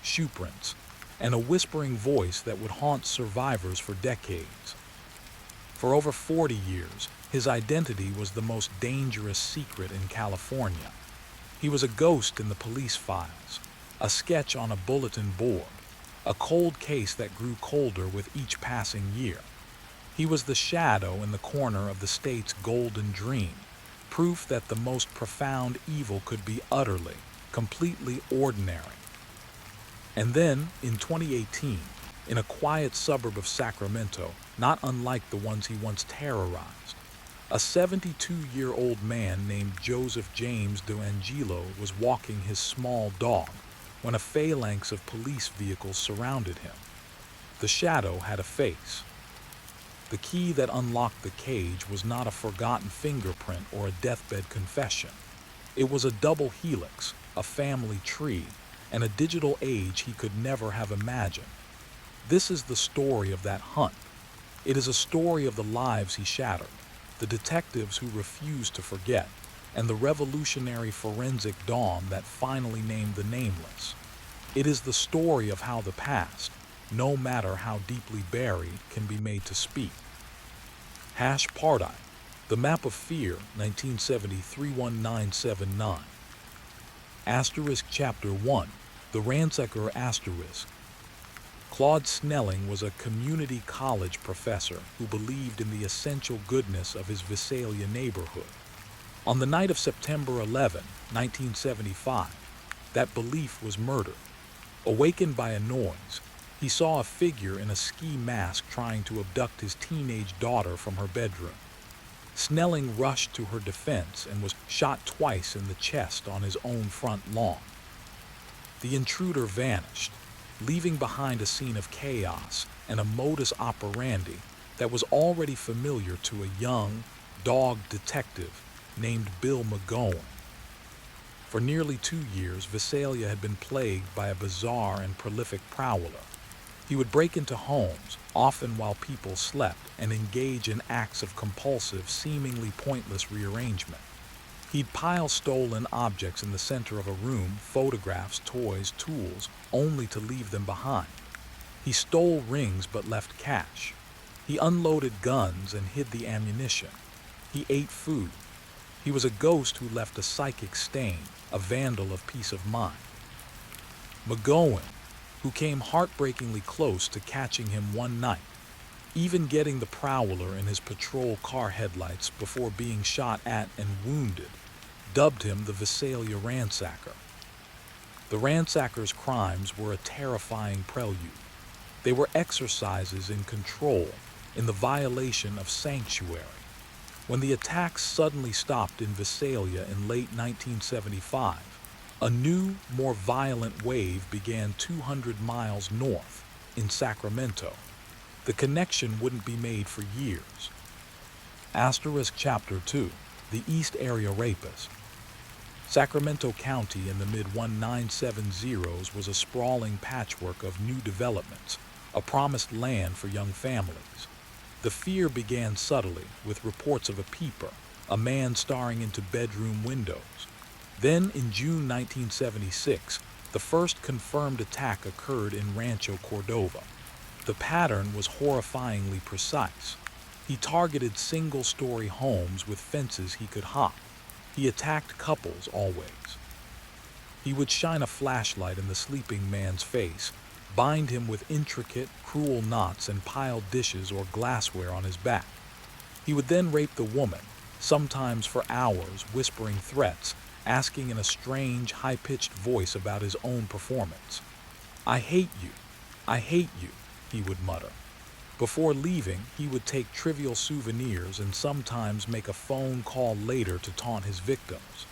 shoe prints, and a whispering voice that would haunt survivors for decades. For over 40 years, his identity was the most dangerous secret in California. He was a ghost in the police files, a sketch on a bulletin board, a cold case that grew colder with each passing year. He was the shadow in the corner of the state's golden dream, proof that the most profound evil could be utterly, completely ordinary. And then, in 2018, in a quiet suburb of Sacramento, not unlike the ones he once terrorized, a 72-year-old man named Joseph James DeAngelo was walking his small dog when a phalanx of police vehicles surrounded him. The shadow had a face. The key that unlocked the cage was not a forgotten fingerprint or a deathbed confession. It was a double helix, a family tree, and a digital age he could never have imagined. This is the story of that hunt. It is a story of the lives he shattered, the detectives who refused to forget, and the revolutionary forensic dawn that finally named the nameless. It is the story of how the past, no matter how deeply buried, can be made to speak. #Pardai, The Map of Fear, 1970-31979. Asterisk Chapter 1, The Ransacker Asterisk. Claude Snelling was a community college professor who believed in the essential goodness of his Visalia neighborhood. On the night of September 11, 1975, that belief was murdered. Awakened by a noise, he saw a figure in a ski mask trying to abduct his teenage daughter from her bedroom. Snelling rushed to her defense and was shot twice in the chest on his own front lawn. The intruder vanished, leaving behind a scene of chaos and a modus operandi that was already familiar to a young, dogged detective named Bill McGowan. For nearly 2 years, Visalia had been plagued by a bizarre and prolific prowler. He would break into homes, often while people slept, and engage in acts of compulsive, seemingly pointless rearrangement. He'd pile stolen objects in the center of a room, photographs, toys, tools, only to leave them behind. He stole rings but left cash. He unloaded guns and hid the ammunition. He ate food. He was a ghost who left a psychic stain, a vandal of peace of mind. McGowan, who came heartbreakingly close to catching him one night, even getting the prowler in his patrol car headlights before being shot at and wounded, dubbed him the Visalia ransacker. The ransackers' crimes were a terrifying prelude. They were exercises in control, in the violation of sanctuary. When the attacks suddenly stopped in Visalia in late 1975, a new, more violent wave began 200 miles north, in Sacramento. The connection wouldn't be made for years. Chapter 2: The East Area Rapist. Sacramento County in the mid-1970s was a sprawling patchwork of new developments, a promised land for young families. The fear began subtly with reports of a peeper, a man staring into bedroom windows. Then, in June 1976, the first confirmed attack occurred in Rancho Cordova. The pattern was horrifyingly precise. He targeted single-story homes with fences he could hop. He attacked couples always. He would shine a flashlight in the sleeping man's face, bind him with intricate, cruel knots, and pile dishes or glassware on his back. He would then rape the woman, sometimes for hours, whispering threats, asking in a strange, high-pitched voice about his own performance. "I hate you. I hate you," he would mutter. Before leaving, he would take trivial souvenirs and sometimes make a phone call later to taunt his victims.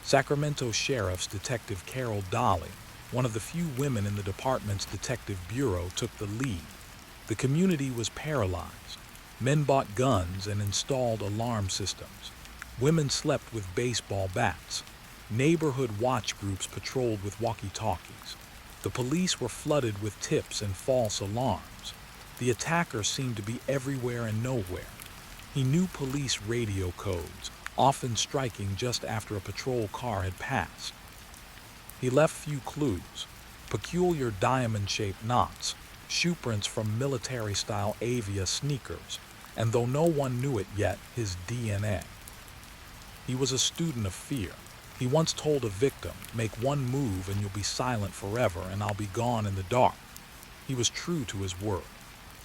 Sacramento Sheriff's Detective Carol Dolly, one of the few women in the department's detective bureau, took the lead. The community was paralyzed. Men bought guns and installed alarm systems. Women slept with baseball bats. Neighborhood watch groups patrolled with walkie-talkies. The police were flooded with tips and false alarms. The attacker seemed to be everywhere and nowhere. He knew police radio codes, often striking just after a patrol car had passed. He left few clues: peculiar diamond-shaped knots, shoe prints from military-style Avia sneakers, and though no one knew it yet, his DNA. He was a student of fear. He once told a victim, "Make one move and you'll be silent forever, and I'll be gone in the dark." He was true to his word.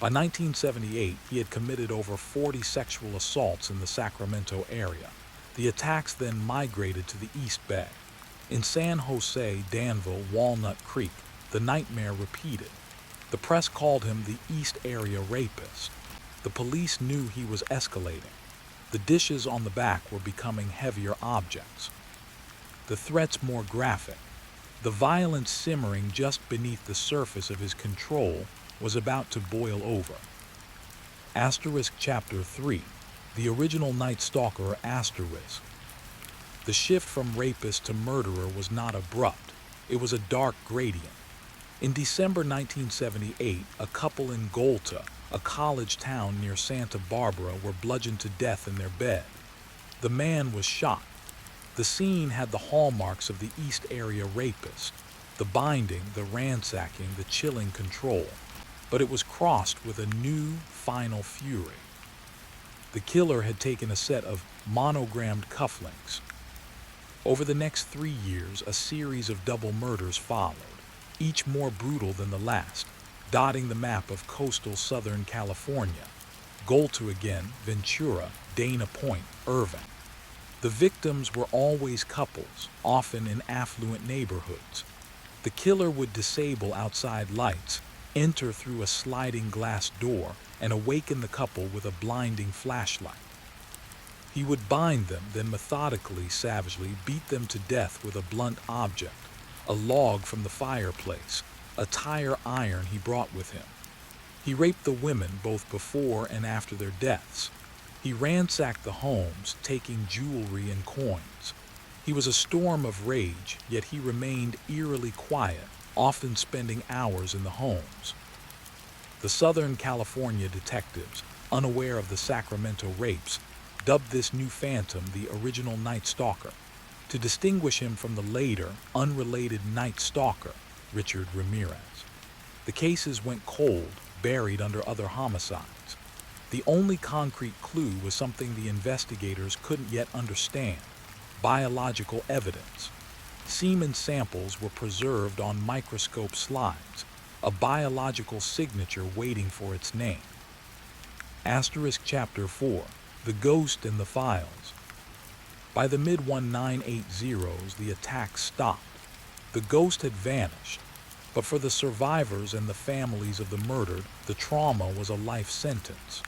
By 1978, he had committed over 40 sexual assaults in the Sacramento area. The attacks then migrated to the East Bay. In San Jose, Danville, Walnut Creek, the nightmare repeated. The press called him the East Area Rapist. The police knew he was escalating. The dishes on the back were becoming heavier objects. The threats more graphic. The violence simmering just beneath the surface of his control was about to boil over. Chapter 3: The Original Night Stalker. The shift from rapist to murderer was not abrupt. It was a dark gradient. In December 1978, a couple in Golta, a college town near Santa Barbara, were bludgeoned to death in their bed. The man was shot. The scene had the hallmarks of the East Area Rapist: the binding, the ransacking, the chilling control. But it was crossed with a new, final fury. The killer had taken a set of monogrammed cufflinks. Over the next 3 years, a series of double murders followed, each more brutal than the last, dotting the map of coastal Southern California. Golta again, Ventura, Dana Point, Irving. The victims were always couples, often in affluent neighborhoods. The killer would disable outside lights, enter through a sliding glass door, and awaken the couple with a blinding flashlight. He would bind them, then methodically, savagely beat them to death with a blunt object, a log from the fireplace, a tire iron he brought with him. He raped the women both before and after their deaths. He ransacked the homes, taking jewelry and coins. He was a storm of rage, yet he remained eerily quiet, often spending hours in the homes. The Southern California detectives, unaware of the Sacramento rapes, dubbed this new phantom the Original Night Stalker, to distinguish him from the later, unrelated Night Stalker, Richard Ramirez. The cases went cold, buried under other homicides. The only concrete clue was something the investigators couldn't yet understand: biological evidence. Semen samples were preserved on microscope slides, a biological signature waiting for its name. Chapter 4: The Ghost in the Files. By the mid-1980s, the attacks stopped. The ghost had vanished, but for the survivors and the families of the murdered, the trauma was a life sentence.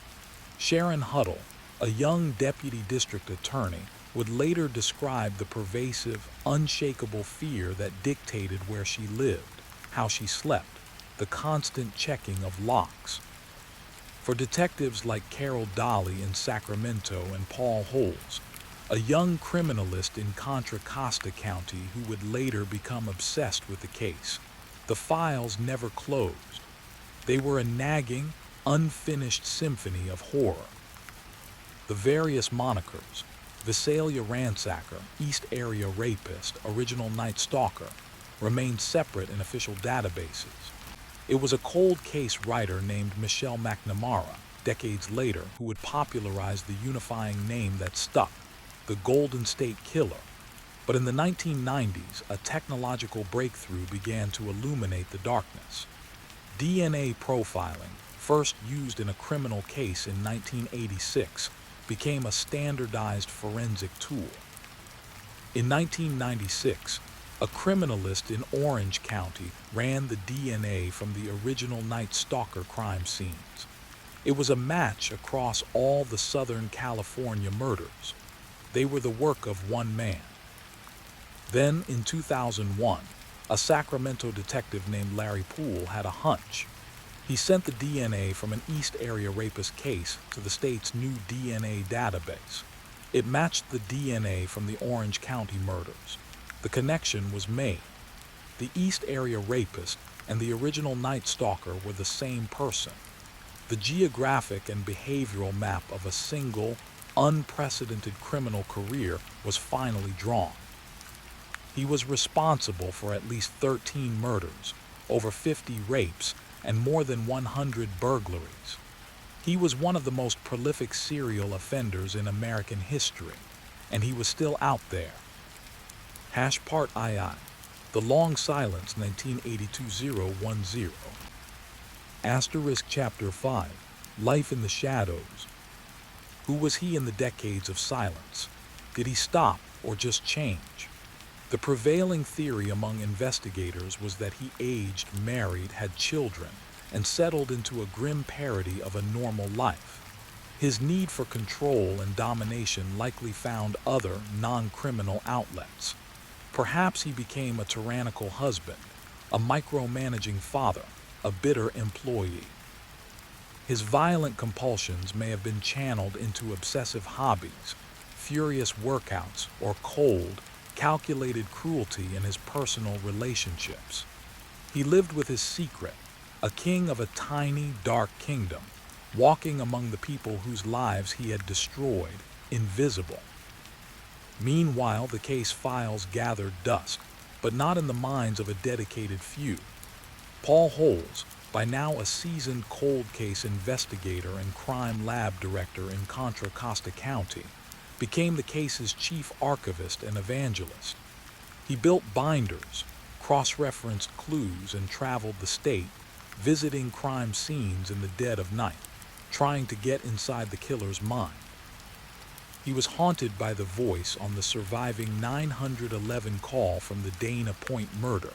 Sharon Huddle, a young deputy district attorney, would later describe the pervasive, unshakable fear that dictated where she lived, how she slept, the constant checking of locks. For detectives like Carol Dolly in Sacramento and Paul Holes, a young criminalist in Contra Costa County who would later become obsessed with the case, the files never closed. They were a nagging, unfinished symphony of horror. The various monikers, Visalia Ransacker, East Area Rapist, Original Night Stalker, remained separate in official databases. It was a cold case writer named Michelle McNamara, decades later, who would popularize the unifying name that stuck, the Golden State Killer. But in the 1990s, a technological breakthrough began to illuminate the darkness. DNA profiling, first used in a criminal case in 1986, became a standardized forensic tool. In 1996, a criminalist in Orange County ran the DNA from the original Night Stalker crime scenes. It was a match across all the Southern California murders. They were the work of one man. Then, in 2001, a Sacramento detective named Larry Poole had a hunch. He sent the DNA from an East Area Rapist case to the state's new DNA database. It matched the DNA from the Orange County murders. The connection was made. The East Area Rapist and the original Night Stalker were the same person. The geographic and behavioral map of a single, unprecedented criminal career was finally drawn. He was responsible for at least 13 murders, over 50 rapes, and more than 100 burglaries. He was one of the most prolific serial offenders in American history, and he was still out there. Part II, The Long Silence, 1982-010. Chapter 5, Life in the Shadows. Who was he in the decades of silence? Did he stop or just change? The prevailing theory among investigators was that he aged, married, had children, and settled into a grim parody of a normal life. His need for control and domination likely found other, non-criminal outlets. Perhaps he became a tyrannical husband, a micromanaging father, a bitter employee. His violent compulsions may have been channeled into obsessive hobbies, furious workouts, or cold, calculated cruelty in his personal relationships. He lived with his secret, a king of a tiny, dark kingdom, walking among the people whose lives he had destroyed, invisible. Meanwhile, the case files gathered dust, but not in the minds of a dedicated few. Paul Holes, by now a seasoned cold case investigator and crime lab director in Contra Costa County, became the case's chief archivist and evangelist. He built binders, cross-referenced clues, and traveled the state, visiting crime scenes in the dead of night, trying to get inside the killer's mind. He was haunted by the voice on the surviving 911 call from the Dana Point murder,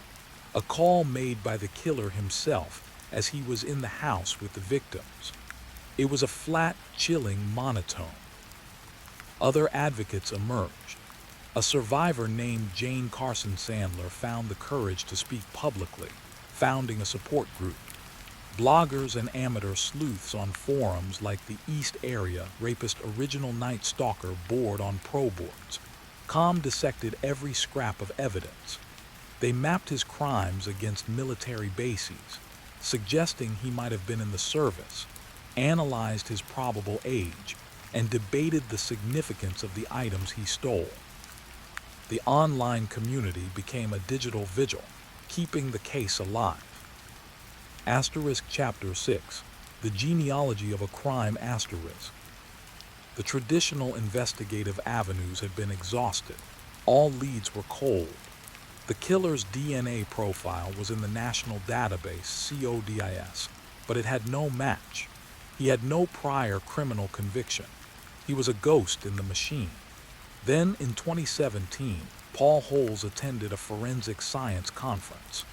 a call made by the killer himself as he was in the house with the victims. It was a flat, chilling monotone. Other advocates emerged. A survivor named Jane Carson Sandler found the courage to speak publicly, founding a support group. Bloggers and amateur sleuths on forums like the East Area Rapist Original Night Stalker board on pro boards dissected every scrap of evidence. They mapped his crimes against military bases, suggesting he might have been in the service, analyzed his probable age, and debated the significance of the items he stole. The online community became a digital vigil, keeping the case alive. Chapter 6, The Genealogy of a Crime. The traditional investigative avenues had been exhausted. All leads were cold. The killer's DNA profile was in the national database, CODIS, but it had no match. He had no prior criminal conviction. He was a ghost in the machine. Then, in 2017, Paul Holes attended a forensic science conference.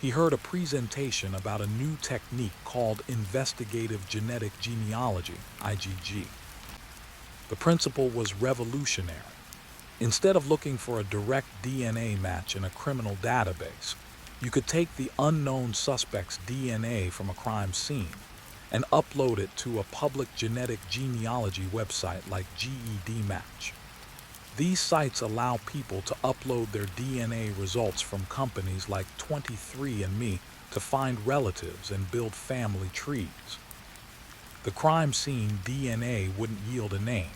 He heard a presentation about a new technique called investigative genetic genealogy, IgG. The principle was revolutionary. Instead of looking for a direct DNA match in a criminal database, you could take the unknown suspect's DNA from a crime scene and upload it to a public genetic genealogy website like GEDmatch. These sites allow people to upload their DNA results from companies like 23andMe to find relatives and build family trees. The crime scene DNA wouldn't yield a name,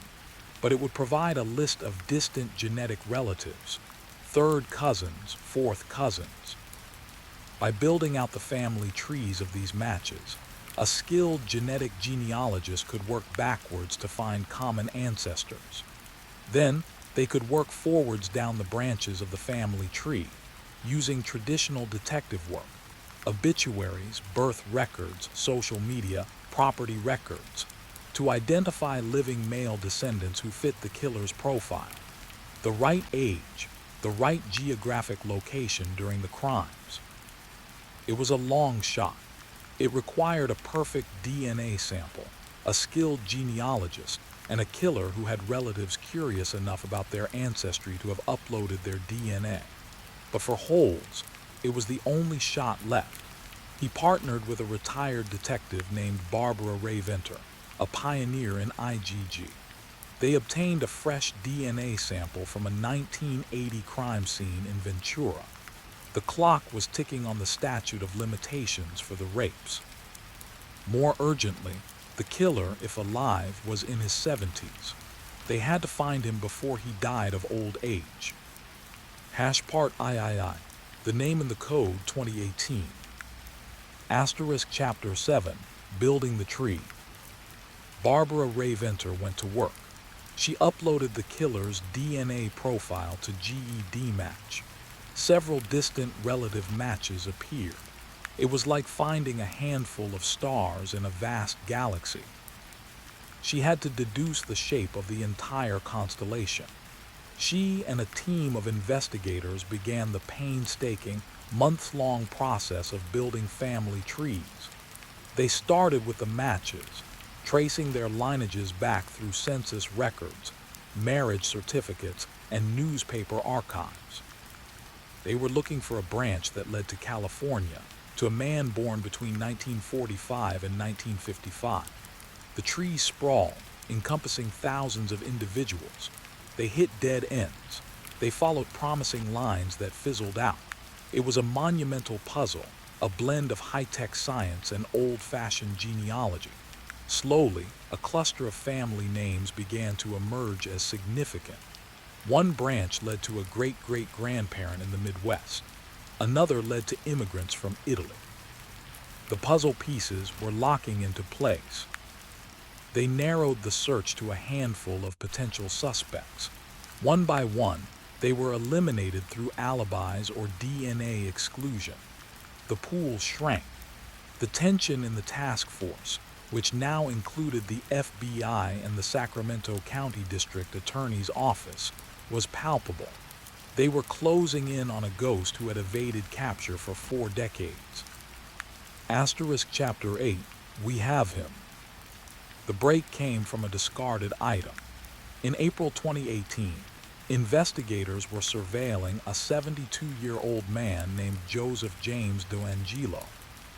but it would provide a list of distant genetic relatives, third cousins, fourth cousins. By building out the family trees of these matches, a skilled genetic genealogist could work backwards to find common ancestors. Then, they could work forwards down the branches of the family tree, using traditional detective work, obituaries, birth records, social media, property records, to identify living male descendants who fit the killer's profile, the right age, the right geographic location during the crimes. It was a long shot. It required a perfect DNA sample, a skilled genealogist, and a killer who had relatives curious enough about their ancestry to have uploaded their DNA. But for Holes, it was the only shot left. He partnered with a retired detective named Barbara Rae-Venter, a pioneer in IgG. They obtained a fresh DNA sample from a 1980 crime scene in Ventura. The clock was ticking on the statute of limitations for the rapes. More urgently, the killer, if alive, was in his 70s. They had to find him before he died of old age. #III, the name in the code 2018. Chapter 7, Building the Tree. Barbara Rae-Venter went to work. She uploaded the killer's DNA profile to GEDmatch. Several distant relative matches appeared. It was like finding a handful of stars in a vast galaxy. She had to deduce the shape of the entire constellation. She and a team of investigators began the painstaking, months-long process of building family trees. They started with the matches, tracing their lineages back through census records, marriage certificates, and newspaper archives. They were looking for a branch that led to California, to a man born between 1945 and 1955. The trees sprawled, encompassing thousands of individuals. They hit dead ends. They followed promising lines that fizzled out. It was a monumental puzzle, a blend of high-tech science and old-fashioned genealogy. Slowly, a cluster of family names began to emerge as significant. One branch led to a great-great-grandparent in the Midwest. Another led to immigrants from Italy. The puzzle pieces were locking into place. They narrowed the search to a handful of potential suspects. One by one, they were eliminated through alibis or DNA exclusion. The pool shrank. The tension in the task force, which now included the FBI and the Sacramento County District Attorney's Office, was palpable. They were closing in on a ghost who had evaded capture for 4 decades. Chapter 8, we have him. The break came from a discarded item. In April 2018, investigators were surveilling a 72-year-old man named Joseph James DeAngelo,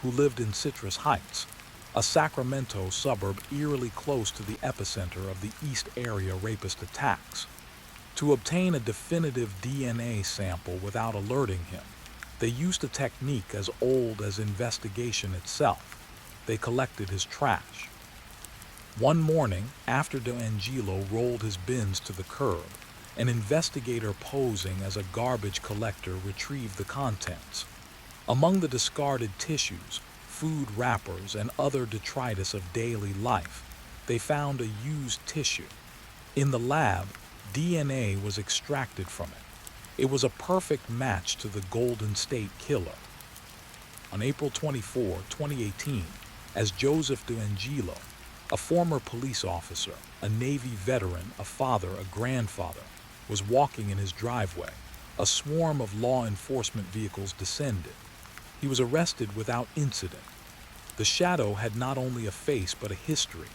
who lived in Citrus Heights, a Sacramento suburb eerily close to the epicenter of the East Area rapist attacks. To obtain a definitive DNA sample without alerting him, they used a technique as old as investigation itself. They collected his trash. One morning, after DeAngelo rolled his bins to the curb, an investigator posing as a garbage collector retrieved the contents. Among the discarded tissues, food wrappers, and other detritus of daily life, they found a used tissue. In the lab, DNA was extracted from it. It was a perfect match to the Golden State Killer. On April 24, 2018, as Joseph DeAngelo, a former police officer, a Navy veteran, a father, a grandfather, was walking in his driveway, A swarm of law enforcement vehicles descended. He was arrested without incident. The Shadow had not only a face but a history.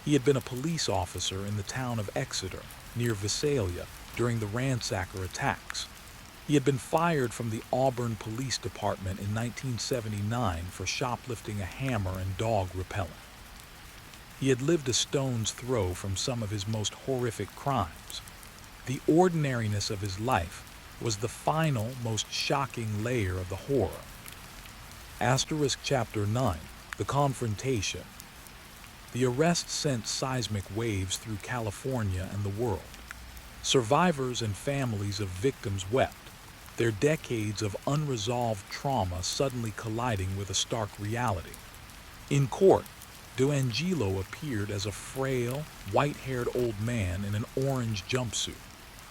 He had been a police officer in the town of Exeter, near Visalia, during the ransacker attacks. He had been fired from the Auburn Police Department in 1979 for shoplifting a hammer and dog repellent. He had lived a stone's throw from some of his most horrific crimes. The ordinariness of his life was the final, most shocking layer of the horror. Asterisk Chapter 9. The Confrontation. The arrest sent seismic waves through California and the world. Survivors and families of victims wept, their decades of unresolved trauma suddenly colliding with a stark reality. In court, DeAngelo appeared as a frail, white-haired old man in an orange jumpsuit,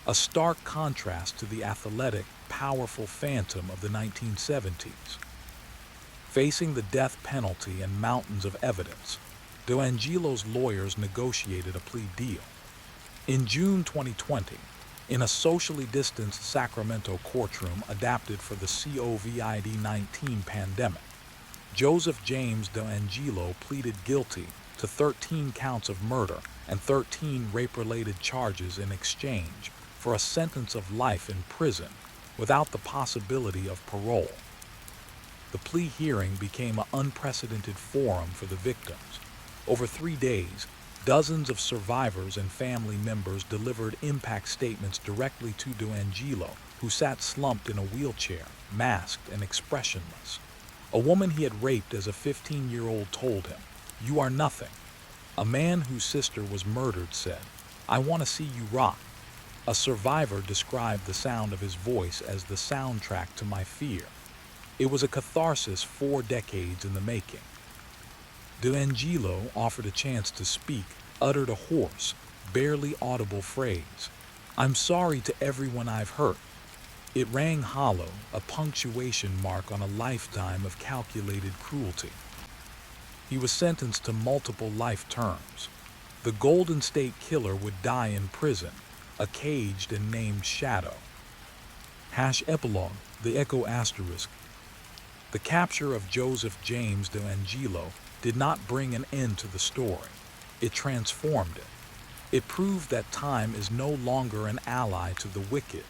a stark contrast to the athletic, powerful phantom of the 1970s. Facing the death penalty and mountains of evidence, DeAngelo's lawyers negotiated a plea deal. In June 2020, in a socially distanced Sacramento courtroom adapted for the COVID-19 pandemic, Joseph James DeAngelo pleaded guilty to 13 counts of murder and 13 rape-related charges in exchange for a sentence of life in prison without the possibility of parole. The plea hearing became an unprecedented forum for the victims. Over 3 days, dozens of survivors and family members delivered impact statements directly to DeAngelo, who sat slumped in a wheelchair, masked and expressionless. A woman he had raped as a 15-year-old told him, "You are nothing." A man whose sister was murdered said, "I want to see you rock." A survivor described the sound of his voice as the soundtrack to my fear. It was a catharsis 4 decades in the making. DeAngelo offered a chance to speak, uttered a hoarse, barely audible phrase. "I'm sorry to everyone I've hurt." It rang hollow, a punctuation mark on a lifetime of calculated cruelty. He was sentenced to multiple life terms. The Golden State Killer would die in prison, a caged and named Shadow. Epilogue, the Echo Asterisk. The capture of Joseph James DeAngelo did not bring an end to the story. It transformed it. It proved that time is no longer an ally to the wicked.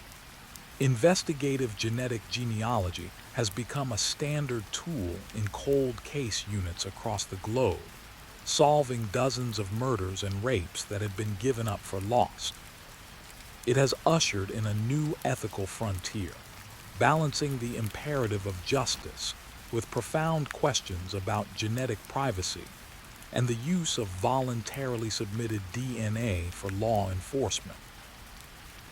Investigative genetic genealogy has become a standard tool in cold case units across the globe, solving dozens of murders and rapes that had been given up for lost. It has ushered in a new ethical frontier, balancing the imperative of justice with profound questions about genetic privacy and the use of voluntarily submitted DNA for law enforcement.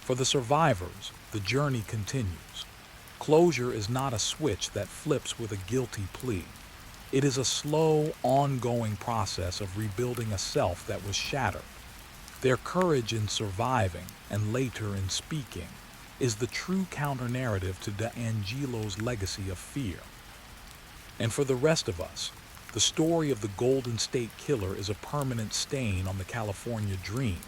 For the survivors, the journey continues. Closure is not a switch that flips with a guilty plea. It is a slow, ongoing process of rebuilding a self that was shattered. Their courage in surviving, and later in speaking, is the true counter-narrative to DeAngelo's legacy of fear. And for the rest of us, the story of the Golden State Killer is a permanent stain on the California dream,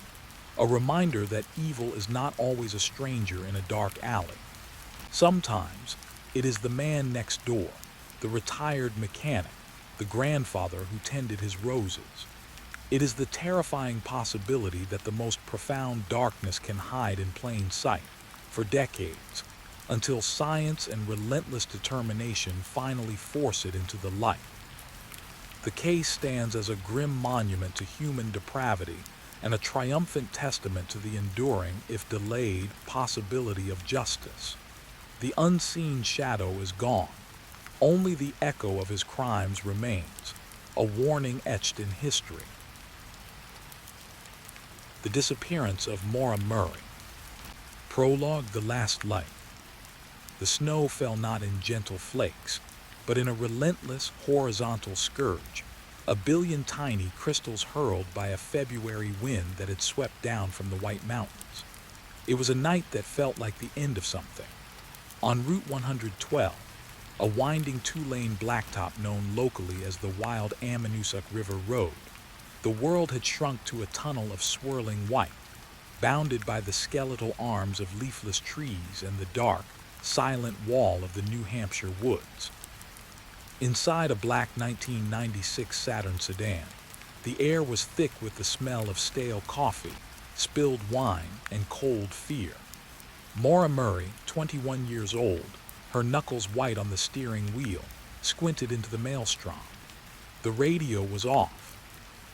a reminder that evil is not always a stranger in a dark alley. Sometimes, it is the man next door, the retired mechanic, the grandfather who tended his roses. It is the terrifying possibility that the most profound darkness can hide in plain sight for decades, until science and relentless determination finally force it into the light. The case stands as a grim monument to human depravity and a triumphant testament to the enduring, if delayed, possibility of justice. The unseen Shadow is gone. Only the echo of his crimes remains, a warning etched in history. The disappearance of Maura Murray. Prologue: The Last Light. The snow fell not in gentle flakes, but in a relentless horizontal scourge, a billion tiny crystals hurled by a February wind that had swept down from the White Mountains. It was a night that felt like the end of something. On Route 112, a winding 2-lane blacktop known locally as the Wild Ammonoosuc River Road, the world had shrunk to a tunnel of swirling white. bounded by the skeletal arms of leafless trees and the dark, silent wall of the New Hampshire woods. Inside a black 1996 Saturn sedan, the air was thick with the smell of stale coffee, spilled wine, and cold fear. Maura Murray, 21 years old, her knuckles white on the steering wheel, squinted into the maelstrom. The radio was off.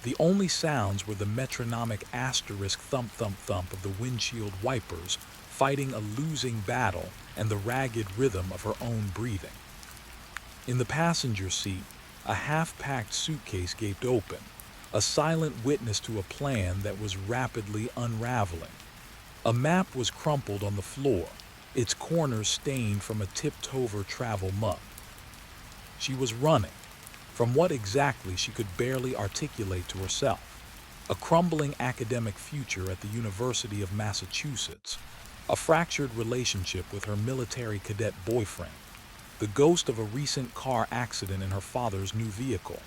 The only sounds were the metronomic asterisk thump-thump-thump of the windshield wipers fighting a losing battle and the ragged rhythm of her own breathing. In the passenger seat, a half-packed suitcase gaped open, a silent witness to a plan that was rapidly unraveling. A map was crumpled on the floor, its corners stained from a tipped-over travel mug. She was running, from what exactly she could barely articulate to herself. A crumbling academic future at the University of Massachusetts, a fractured relationship with her military cadet boyfriend, the ghost of a recent car accident in her father's new vehicle.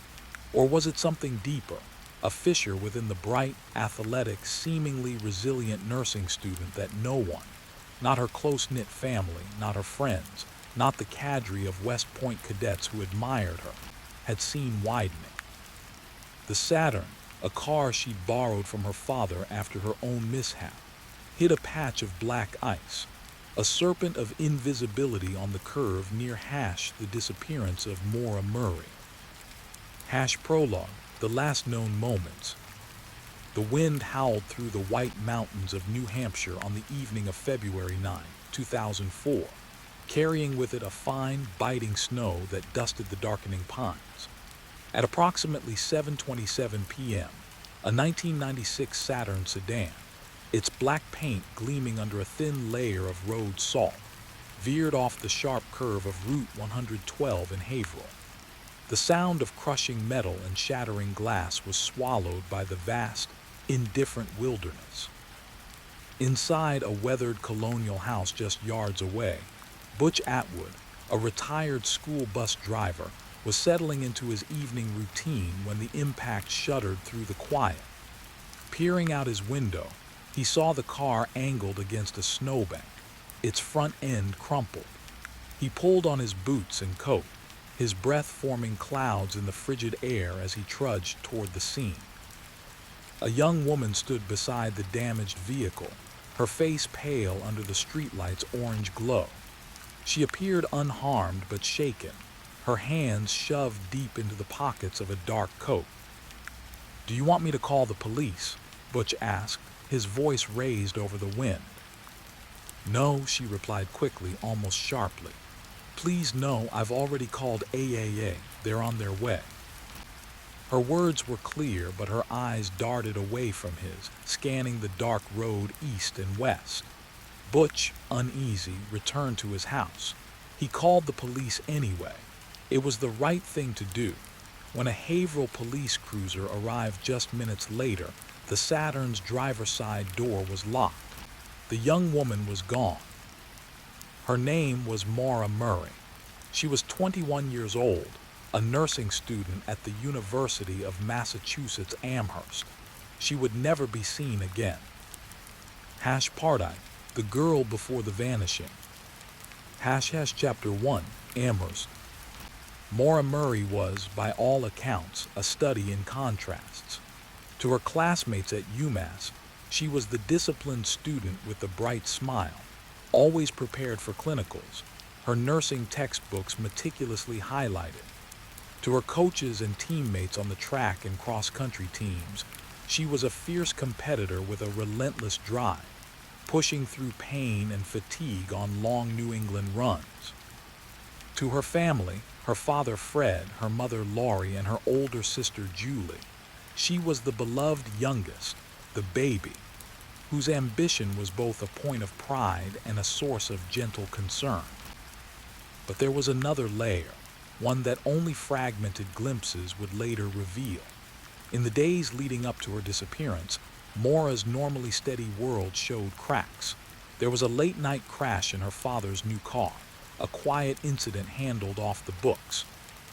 Or was it something deeper, a fissure within the bright, athletic, seemingly resilient nursing student that no one, not her close-knit family, not her friends, not the cadre of West Point cadets who admired her, had seen widening? The Saturn, a car she'd borrowed from her father after her own mishap, hit a patch of black ice, a serpent of invisibility on the curve near the disappearance of Maura Murray. Prologue, the last known moments. The wind howled through the white mountains of New Hampshire on the evening of February 9, 2004, carrying with it a fine, biting snow that dusted the darkening pines. At approximately 7:27 p.m., a 1996 Saturn sedan, its black paint gleaming under a thin layer of road salt, veered off the sharp curve of Route 112 in Haverhill. The sound of crushing metal and shattering glass was swallowed by the vast, indifferent wilderness. Inside a weathered colonial house just yards away, Butch Atwood, a retired school bus driver, was settling into his evening routine when the impact shuddered through the quiet. Peering out his window, he saw the car angled against a snowbank, its front end crumpled. He pulled on his boots and coat, his breath forming clouds in the frigid air as he trudged toward the scene. A young woman stood beside the damaged vehicle, her face pale under the streetlight's orange glow. She appeared unharmed but shaken, her hands shoved deep into the pockets of a dark coat. "Do you want me to call the police?" Butch asked, his voice raised over the wind. "No," she replied quickly, almost sharply. "Please no, I've already called AAA. They're on their way." Her words were clear, but her eyes darted away from his, scanning the dark road east and west. Butch, uneasy, returned to his house. He called the police anyway. It was the right thing to do. When a Haverhill police cruiser arrived just minutes later, the Saturn's driver's side door was locked. The young woman was gone. Her name was Maura Murray. She was 21 years old, a nursing student at the University of Massachusetts Amherst. She would never be seen again. Part The Girl Before the Vanishing. Chapter 1, Amherst. Maura Murray was, by all accounts, a study in contrasts. To her classmates at UMass, she was the disciplined student with the bright smile, always prepared for clinicals, her nursing textbooks meticulously highlighted. To her coaches and teammates on the track and cross-country teams, she was a fierce competitor with a relentless drive, pushing through pain and fatigue on long New England runs. To her family, her father Fred, her mother Laurie, and her older sister Julie, she was the beloved youngest, the baby, whose ambition was both a point of pride and a source of gentle concern. But there was another layer, one that only fragmented glimpses would later reveal. In the days leading up to her disappearance, Maura's normally steady world showed cracks. There was a late-night crash in her father's new car, a quiet incident handled off the books.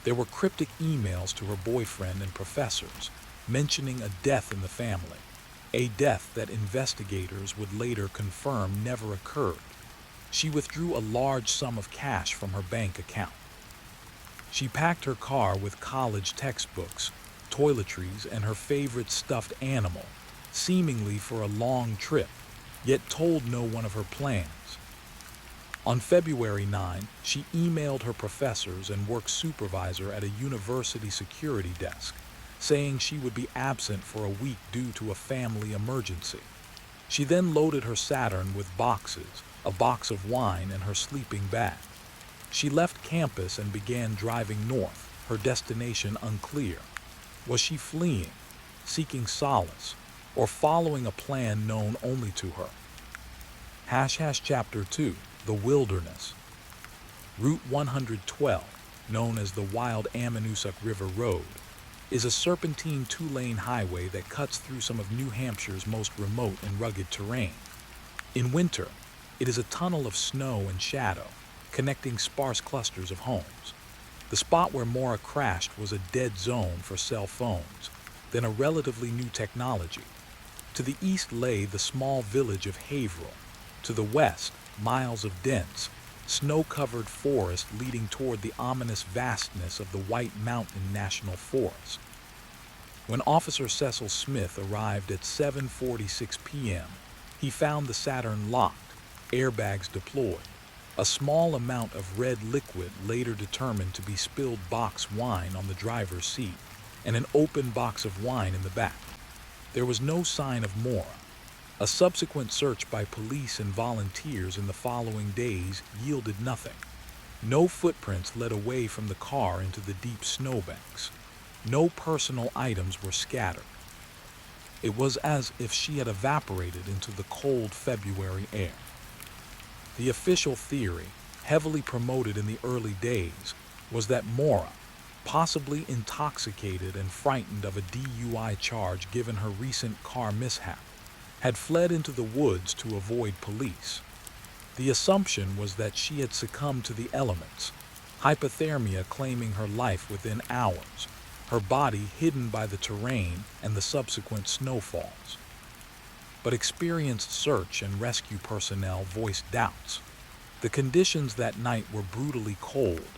There were cryptic emails to her boyfriend and professors, mentioning a death in the family. a death that investigators would later confirm never occurred. She withdrew a large sum of cash from her bank account. She packed her car with college textbooks, toiletries, and her favorite stuffed animal, seemingly for a long trip, yet told no one of her plans. On February 9, she emailed her professors and work supervisor at a university security desk, saying she would be absent for a week due to a family emergency. She then loaded her Saturn with boxes, a box of wine, and her sleeping bag. She left campus and began driving north, her destination unclear. Was she fleeing, seeking solace, or following a plan known only to her? Chapter 2, The Wilderness. Route 112, known as the Wild Ammonoosuc River Road, is a serpentine two-lane highway that cuts through some of New Hampshire's most remote and rugged terrain. In winter, it is a tunnel of snow and shadow, connecting sparse clusters of homes. The spot where Maura crashed was a dead zone for cell phones, then a relatively new technology. To the east lay the small village of Haverhill. To the west, miles of dense, snow-covered forest leading toward the ominous vastness of the White Mountain National Forest. When Officer Cecil Smith arrived at 7:46 p.m., he found the Saturn locked, airbags deployed, a small amount of red liquid later determined to be spilled box wine on the driver's seat, and an open box of wine in the back. There was no sign of Maura. A subsequent search by police and volunteers in the following days yielded nothing. No footprints led away from the car into the deep snowbanks. No personal items were scattered. It was as if she had evaporated into the cold February air. The official theory, heavily promoted in the early days, was that Maura, possibly intoxicated and frightened of a DUI charge given her recent car mishap, had fled into the woods to avoid police. The assumption was that she had succumbed to the elements, hypothermia claiming her life within hours, her body hidden by the terrain and the subsequent snowfalls. But experienced search and rescue personnel voiced doubts. The conditions that night were brutally cold,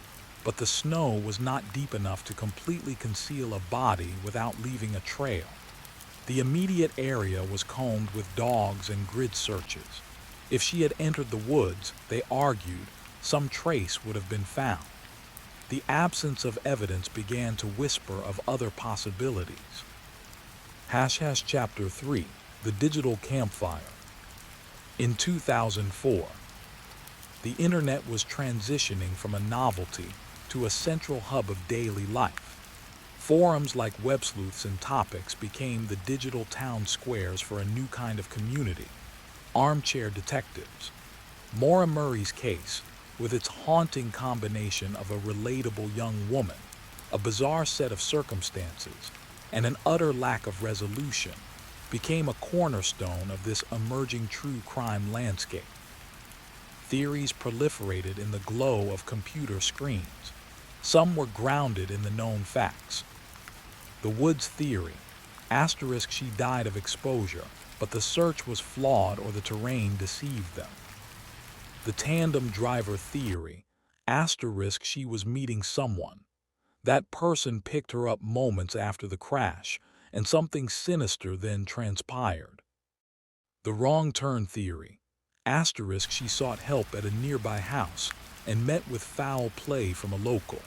but the snow was not deep enough to completely conceal a body without leaving a trail. The immediate area was combed with dogs and grid searches. If she had entered the woods, they argued, some trace would have been found. The absence of evidence began to whisper of other possibilities. Chapter 3, The Digital Campfire. In 2004, the internet was transitioning from a novelty to a central hub of daily life. Forums like Web Sleuths and Topics became the digital town squares for a new kind of community, armchair detectives. Maura Murray's case, with its haunting combination of a relatable young woman, a bizarre set of circumstances, and an utter lack of resolution, became a cornerstone of this emerging true crime landscape. Theories proliferated in the glow of computer screens. Some were grounded in the known facts. The Woods theory, * she died of exposure, but the search was flawed or the terrain deceived them. The tandem driver theory, * she was meeting someone. That person picked her up moments after the crash, and something sinister then transpired. The wrong turn theory, * she sought help at a nearby house and met with foul play from a local.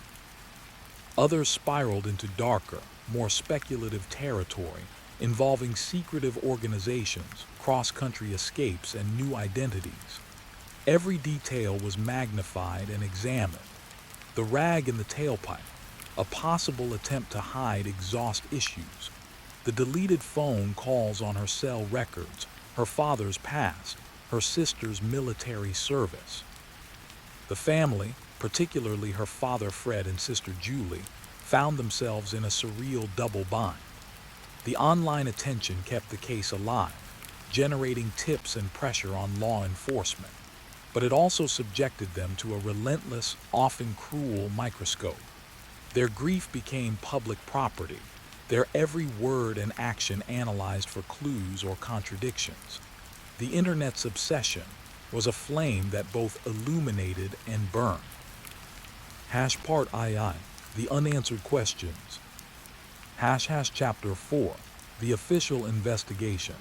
Others spiraled into darker, more speculative territory involving secretive organizations, cross-country escapes, and new identities. Every detail was magnified and examined. The rag in the tailpipe, a possible attempt to hide exhaust issues. The deleted phone calls on her cell records, her father's past, her sister's military service. The family, particularly her father Fred and sister Julie, found themselves in a surreal double bind. The online attention kept the case alive, generating tips and pressure on law enforcement, but it also subjected them to a relentless, often cruel microscope. Their grief became public property, their every word and action analyzed for clues or contradictions. The internet's obsession was a flame that both illuminated and burned. Part II, the unanswered questions. Chapter 4, the official investigation.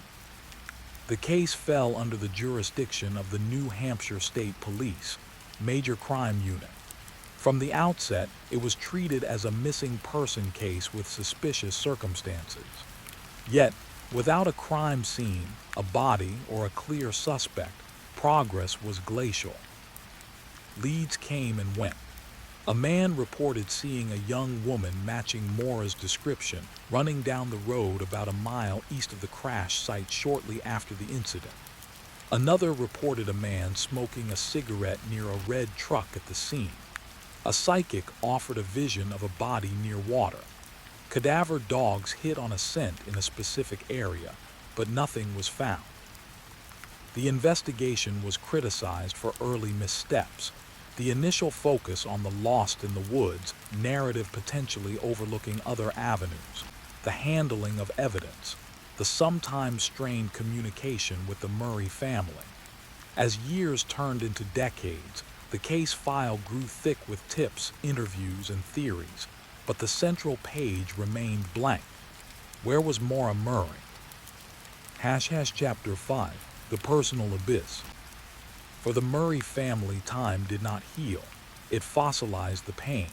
The case fell under the jurisdiction of the New Hampshire State Police, Major Crime Unit. From the outset, it was treated as a missing person case with suspicious circumstances. Yet, without a crime scene, a body, or a clear suspect, progress was glacial. Leads came and went. A man reported seeing a young woman matching Maura's description running down the road about a mile east of the crash site shortly after the incident. Another reported a man smoking a cigarette near a red truck at the scene. A psychic offered a vision of a body near water. Cadaver dogs hit on a scent in a specific area, but nothing was found. The investigation was criticized for early missteps. The initial focus on the lost in the woods narrative potentially overlooking other avenues, the handling of evidence, the sometimes strained communication with the Murray family. As years turned into decades, the case file grew thick with tips, interviews, and theories, but the central page remained blank. Where was Maura Murray? Chapter 5, the personal abyss. For the Murray family, time did not heal. It fossilized the pain.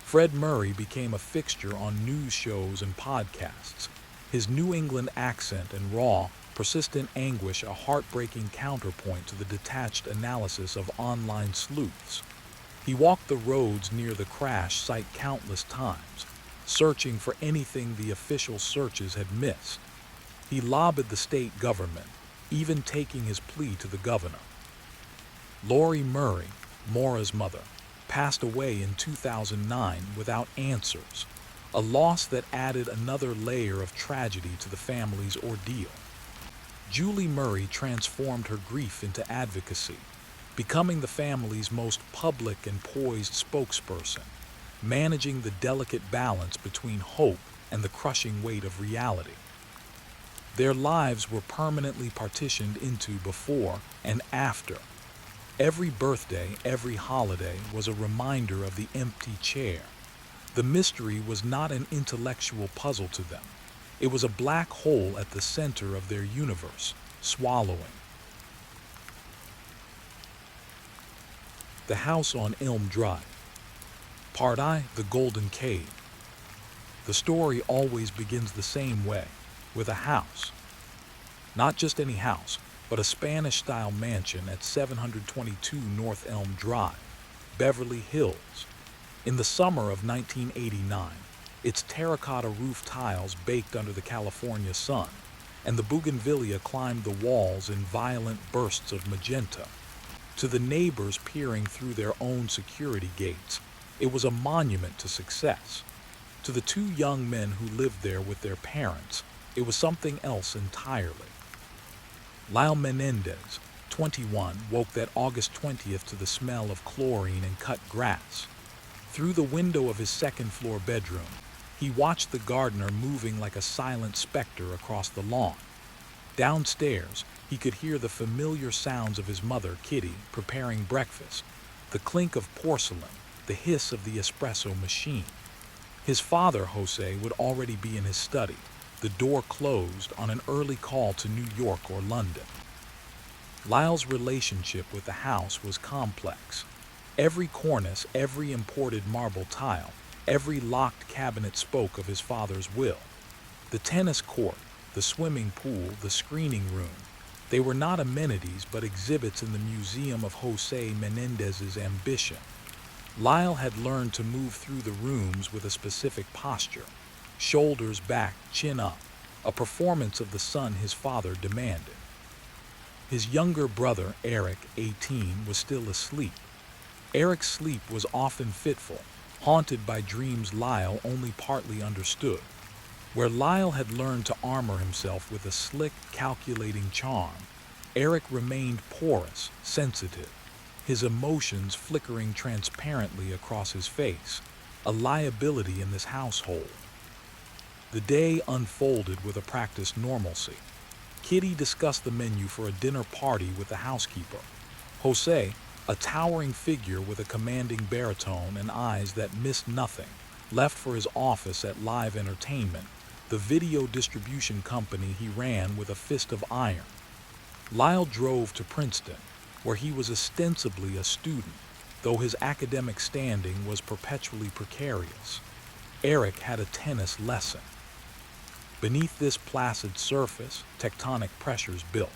Fred Murray became a fixture on news shows and podcasts, his New England accent and raw, persistent anguish a heartbreaking counterpoint to the detached analysis of online sleuths. He walked the roads near the crash site countless times, searching for anything the official searches had missed. He lobbied the state government, even taking his plea to the governor. Lori Murray, Maura's mother, passed away in 2009 without answers, a loss that added another layer of tragedy to the family's ordeal. Julie Murray transformed her grief into advocacy, becoming the family's most public and poised spokesperson, managing the delicate balance between hope and the crushing weight of reality. Their lives were permanently partitioned into before and after. Every birthday, every holiday was a reminder of the empty chair. The mystery was not an intellectual puzzle to them. It was a black hole at the center of their universe, swallowing. The House on Elm Drive. Part I, The Golden Cave. The story always begins the same way, with a house. Not just any house, but a Spanish-style mansion at 722 North Elm Drive, Beverly Hills. In the summer of 1989, its terracotta roof tiles baked under the California sun, and the bougainvillea climbed the walls in violent bursts of magenta. To the neighbors peering through their own security gates, it was a monument to success. To the two young men who lived there with their parents, it was something else entirely. Lyle Menendez, 21, woke that August 20th to the smell of chlorine and cut grass. Through the window of his second-floor bedroom, he watched the gardener moving like a silent specter across the lawn. Downstairs, he could hear the familiar sounds of his mother, Kitty, preparing breakfast, the clink of porcelain, the hiss of the espresso machine. His father, Jose, would already be in his study, the door closed on an early call to New York or London. Lyle's relationship with the house was complex. Every cornice, every imported marble tile, every locked cabinet spoke of his father's will. The tennis court, the swimming pool, the screening room, they were not amenities but exhibits in the museum of Jose Menendez's ambition. Lyle had learned to move through the rooms with a specific posture, shoulders back, chin up, a performance of the son his father demanded. His younger brother, Eric, 18, was still asleep. Eric's sleep was often fitful, haunted by dreams Lyle only partly understood. Where Lyle had learned to armor himself with a slick, calculating charm, Eric remained porous, sensitive, his emotions flickering transparently across his face, a liability in this household. The day unfolded with a practiced normalcy. Kitty discussed the menu for a dinner party with the housekeeper. Jose, a towering figure with a commanding baritone and eyes that missed nothing, left for his office at Live Entertainment, the video distribution company he ran with a fist of iron. Lyle drove to Princeton, where he was ostensibly a student, though his academic standing was perpetually precarious. Eric had a tennis lesson. Beneath this placid surface, tectonic pressures built.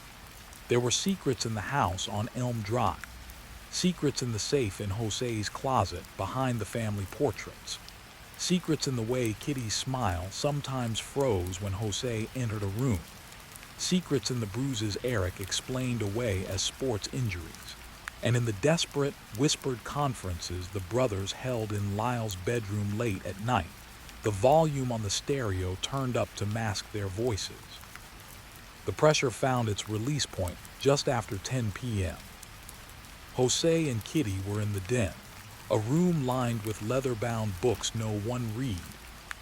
There were secrets in the house on Elm Drive, secrets in the safe in Jose's closet behind the family portraits, secrets in the way Kitty's smile sometimes froze when Jose entered a room, secrets in the bruises Eric explained away as sports injuries, and in the desperate, whispered conferences the brothers held in Lyle's bedroom late at night, the volume on the stereo turned up to mask their voices. The pressure found its release point just after 10 p.m. Jose and Kitty were in the den, a room lined with leather-bound books no one read,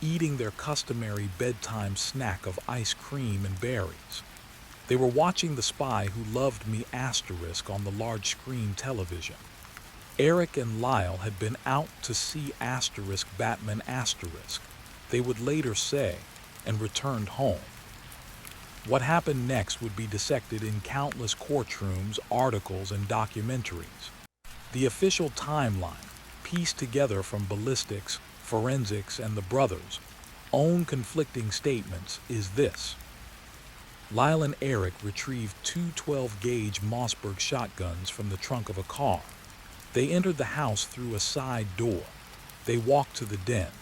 eating their customary bedtime snack of ice cream and berries. They were watching The Spy Who Loved Me * on the large-screen television. Eric and Lyle had been out to see * Batman *, they would later say, and returned home. What happened next would be dissected in countless courtrooms, articles, and documentaries. The official timeline, pieced together from ballistics, forensics, and the brothers' own conflicting statements, is this. Lyle and Eric retrieved two 12-gauge Mossberg shotguns from the trunk of a car. They entered the house through a side door. They walked to the den.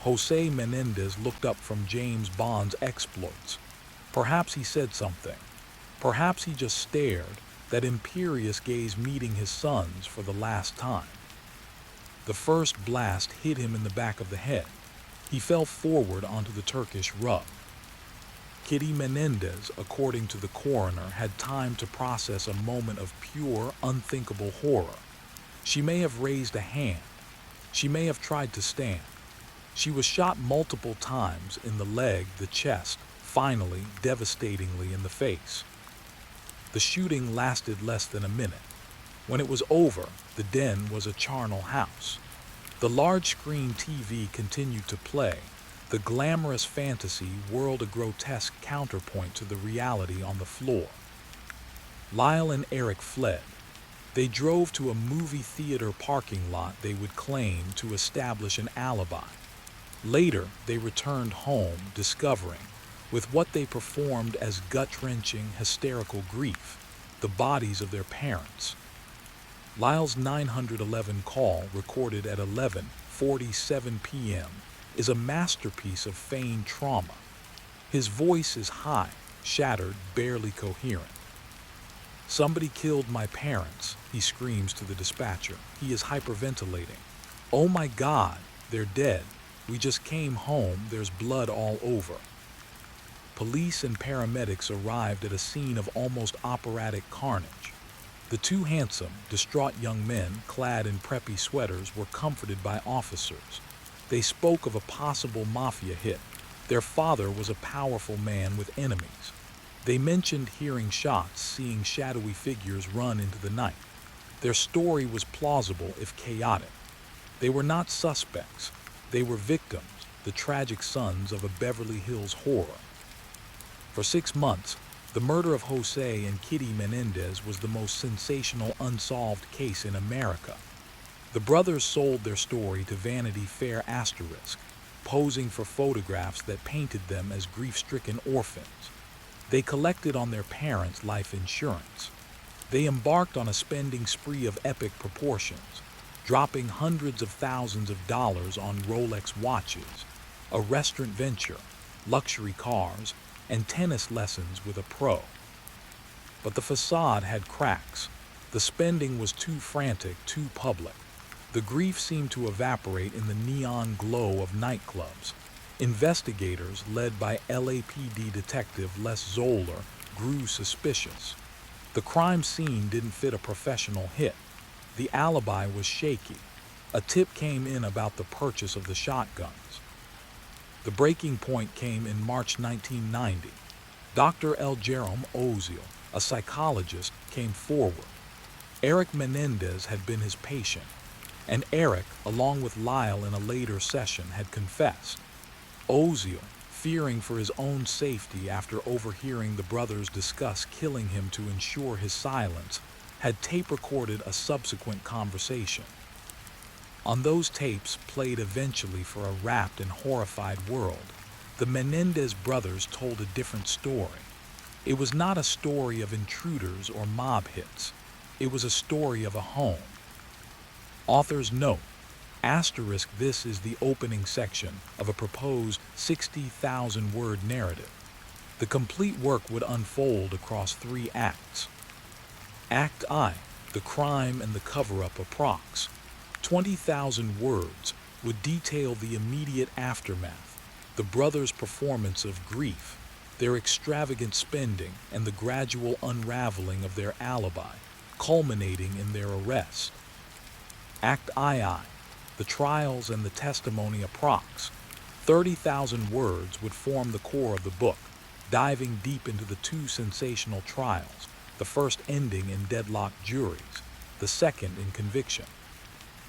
Jose Menendez looked up from James Bond's exploits. Perhaps he said something. Perhaps he just stared, that imperious gaze meeting his sons for the last time. The first blast hit him in the back of the head. He fell forward onto the Turkish rug. Kitty Menendez, according to the coroner, had time to process a moment of pure, unthinkable horror. She may have raised a hand. She may have tried to stand. She was shot multiple times in the leg, the chest, finally, devastatingly in the face. The shooting lasted less than a minute. When it was over, the den was a charnel house. The large-screen TV continued to play. The glamorous fantasy whirled a grotesque counterpoint to the reality on the floor. Lyle and Eric fled. They drove to a movie theater parking lot they would claim to establish an alibi. Later, they returned home, discovering, with what they performed as gut-wrenching, hysterical grief, the bodies of their parents. Lyle's 911 call, recorded at 11:47 p.m., is a masterpiece of feigned trauma. His voice is high, shattered, barely coherent. "Somebody killed my parents," he screams to the dispatcher. He is hyperventilating. "Oh my God, they're dead. We just came home, there's blood all over." Police and paramedics arrived at a scene of almost operatic carnage. The two handsome, distraught young men, clad in preppy sweaters, were comforted by officers. They spoke of a possible mafia hit. Their father was a powerful man with enemies. They mentioned hearing shots, seeing shadowy figures run into the night. Their story was plausible if chaotic. They were not suspects. They were victims, the tragic sons of a Beverly Hills horror. For 6 months, the murder of Jose and Kitty Menendez was the most sensational unsolved case in America. The brothers sold their story to Vanity Fair *, posing for photographs that painted them as grief-stricken orphans. They collected on their parents' life insurance. They embarked on a spending spree of epic proportions, dropping hundreds of thousands of dollars on Rolex watches, a restaurant venture, luxury cars, and tennis lessons with a pro. But the facade had cracks. The spending was too frantic, too public. The grief seemed to evaporate in the neon glow of nightclubs. Investigators, led by LAPD detective Les Zoller, grew suspicious. The crime scene didn't fit a professional hit. The alibi was shaky. A tip came in about the purchase of the shotguns. The breaking point came in March 1990. Dr. L. Jerome Oziel, a psychologist, came forward. Eric Menendez had been his patient, and Eric, along with Lyle in a later session, had confessed. Oziel, fearing for his own safety after overhearing the brothers discuss killing him to ensure his silence, had tape-recorded a subsequent conversation. On those tapes, played eventually for a rapt and horrified world, the Menendez brothers told a different story. It was not a story of intruders or mob hits. It was a story of a home. Author's note: asterisk, this is the opening section of a proposed 60,000-word narrative. The complete work would unfold across 3 acts. Act I, the crime and the cover-up approx. 20,000 words would detail the immediate aftermath, the brothers' performance of grief, their extravagant spending, and the gradual unraveling of their alibi, culminating in their arrest. Act II, the trials and the testimony approx. 30,000 words would form the core of the book, diving deep into the 2 sensational trials, the first ending in deadlocked juries, the second in conviction.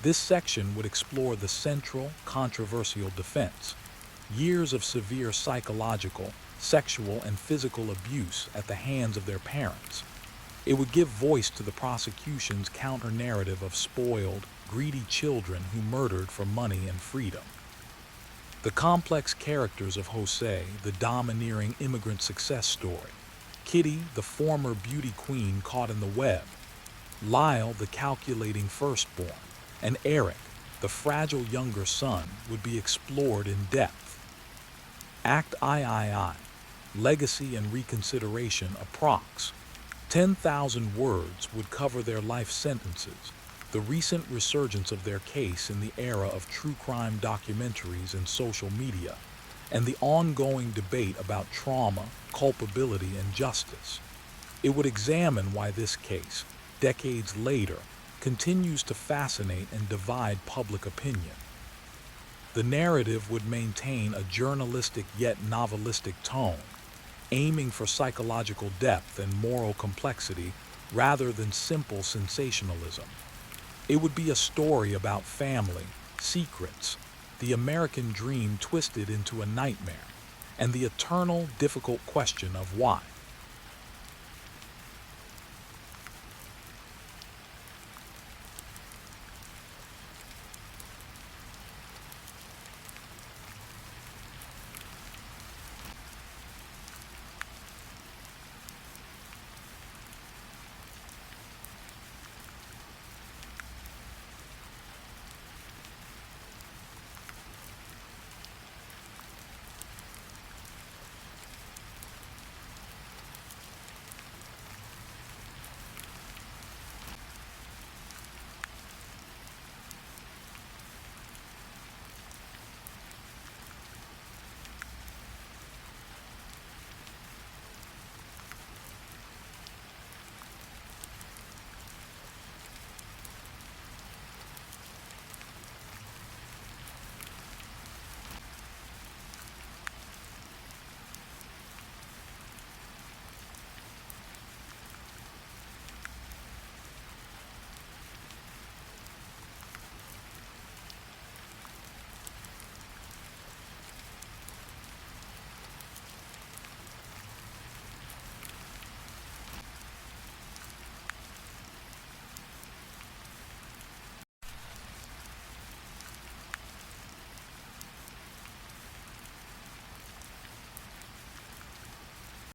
This section would explore the central, controversial defense, years of severe psychological, sexual, and physical abuse at the hands of their parents. It would give voice to the prosecution's counter-narrative of spoiled, greedy children who murdered for money and freedom. The complex characters of Jose, the domineering immigrant success story, Kitty, the former beauty queen caught in the web, Lyle, the calculating firstborn, and Eric, the fragile younger son, would be explored in depth. Act III, legacy and reconsideration approx. 10,000 words would cover their life sentences, the recent resurgence of their case in the era of true crime documentaries and social media, and the ongoing debate about trauma, culpability, and justice. It would examine why this case, decades later, continues to fascinate and divide public opinion. The narrative would maintain a journalistic yet novelistic tone, aiming for psychological depth and moral complexity rather than simple sensationalism. It would be a story about family, secrets, the American dream twisted into a nightmare, and the eternal, difficult question of why.